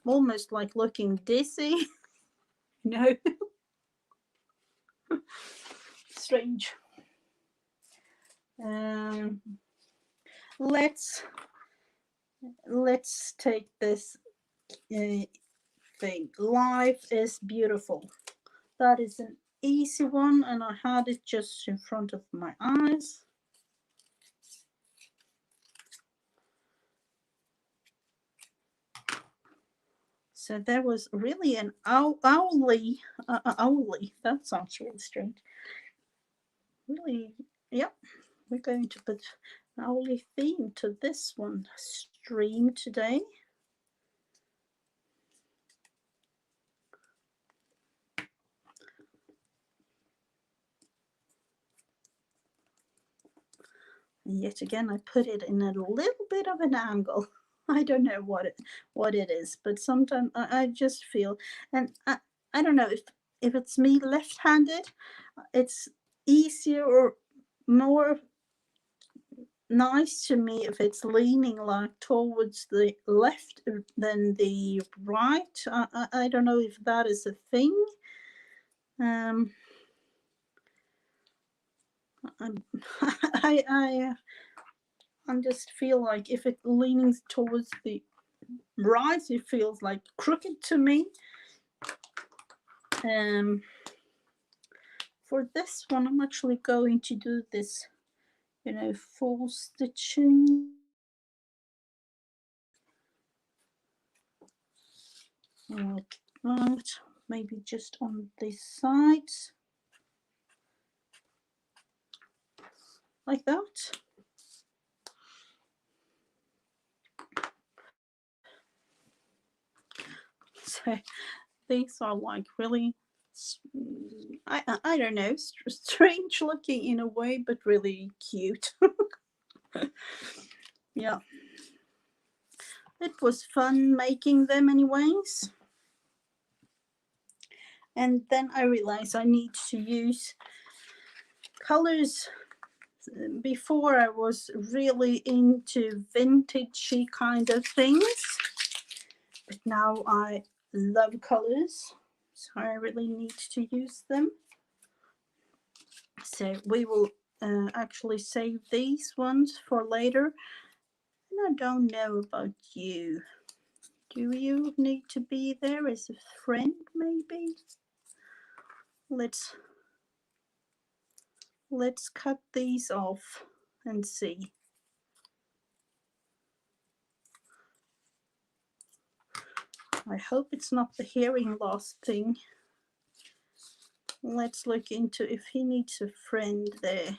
S1: Almost like looking dizzy. No. Strange. Let's take this thing. Life is beautiful. That is an easy one, and I had it just in front of my eyes. So there was really an owly, that sounds really strange. Really, yep, we're going to put an owly theme to this one stream today. And yet again, I put it in a little bit of an angle. I don't know what it is, but sometimes I just feel, and I don't know if it's me left-handed, it's easier or more nice to me if it's leaning like towards the left than the right. I don't know if that is a thing. I just feel like if it leans towards the right, it feels like crooked to me. For this one, I'm actually going to do this, full stitching. Like that, maybe just on this side, like that. So these are like really, I don't know, strange looking in a way, but really cute. Yeah, it was fun making them anyways. And then I realized I need to use colors. Before I was really into vintagey kind of things, but now I love colors, so I really need to use them. So we will actually save these ones for later. And I don't know about you. Do you need to be there as a friend, maybe? Let's Let's cut these off and see. I hope it's not the hearing loss thing. Let's look into if he needs a friend there.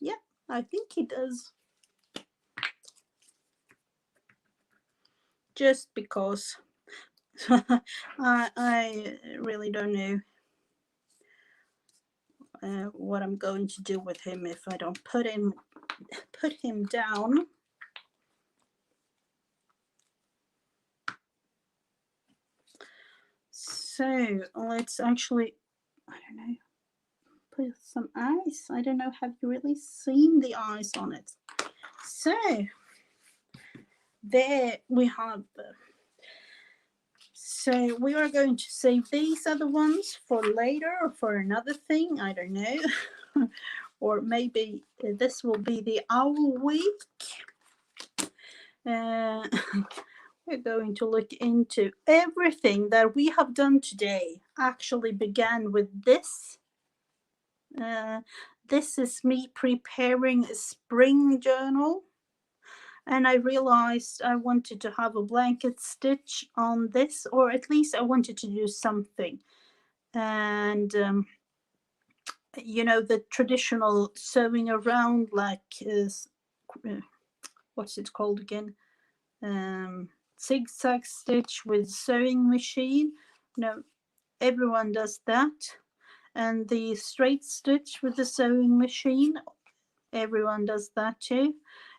S1: Yeah, I think he does. Just because I really don't know what I'm going to do with him if I don't put him down. So let's actually, I don't know, put some eyes. I don't know, have you really seen the eyes on it? So there we have. So we are going to save these other ones for later or for another thing. I don't know. Or maybe this will be the owl week. We're going to look into everything that we have done today. Actually began with this. This is me preparing a spring journal, and I realized I wanted to have a blanket stitch on this, or at least I wanted to do something. And you know, the traditional sewing around, like what's it called again, zigzag stitch with sewing machine. No, everyone does that. And the straight stitch with the sewing machine, everyone does that too.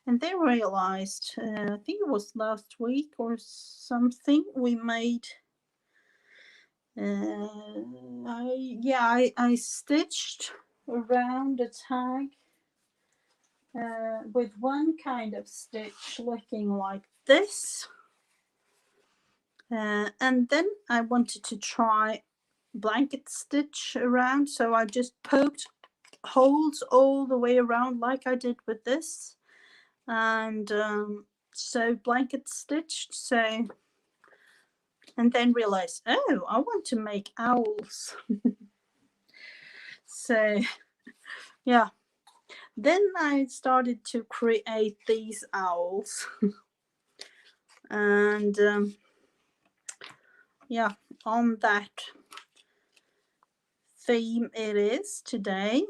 S1: And they realized, I think it was last week or something, we made I stitched around a tag with one kind of stitch looking like this, and then I wanted to try blanket stitch around, so I just poked holes all the way around like I did with this, and so blanket stitched. So, and then realized, oh, I want to make owls. So yeah, then I started to create these owls. And yeah, on that theme it is today.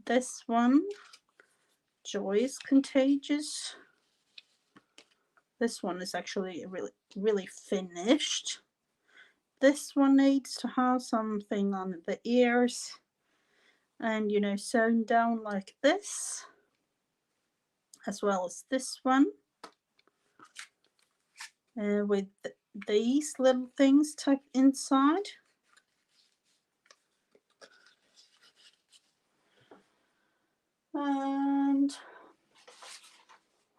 S1: This one, joy is contagious. This one is actually really finished. This one needs to have something on the ears, and you know, sewn down like this, as well as this one, with these little things tucked inside. And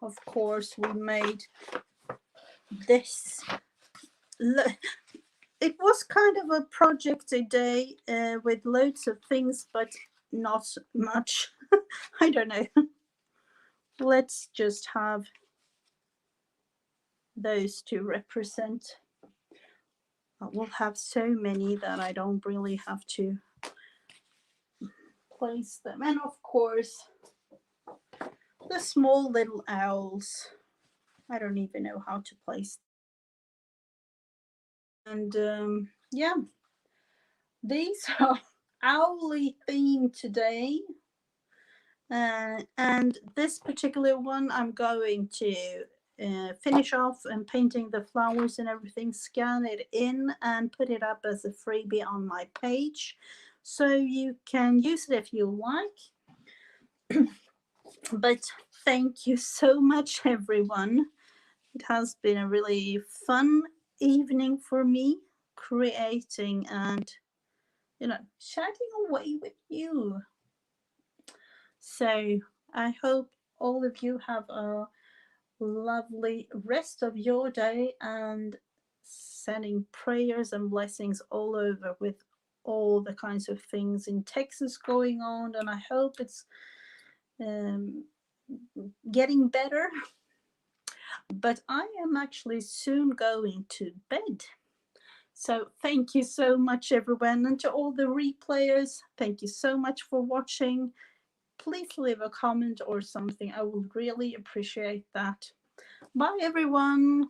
S1: of course we made this. It was kind of a project a day, with loads of things, but not much. I don't know. Let's just have those to represent. We'll have so many that I don't really have to place them. And of course, the small little owls. I don't even know how to place them. And yeah, these are owly themed today. And this particular one I'm going to finish off and painting the flowers and everything, scan it in and put it up as a freebie on my page, so you can use it if you like. But thank you so much, everyone. It has been a really fun evening for me, creating and, you know, chatting away with you. So I hope all of you have a lovely rest of your day, and sending prayers and blessings all over with all the kinds of things in Texas going on. And I hope it's getting better. But I am actually soon going to bed. So thank you so much, everyone. And to all the replayers, thank you so much for watching. Please leave a comment or something. I would really appreciate that. Bye, everyone.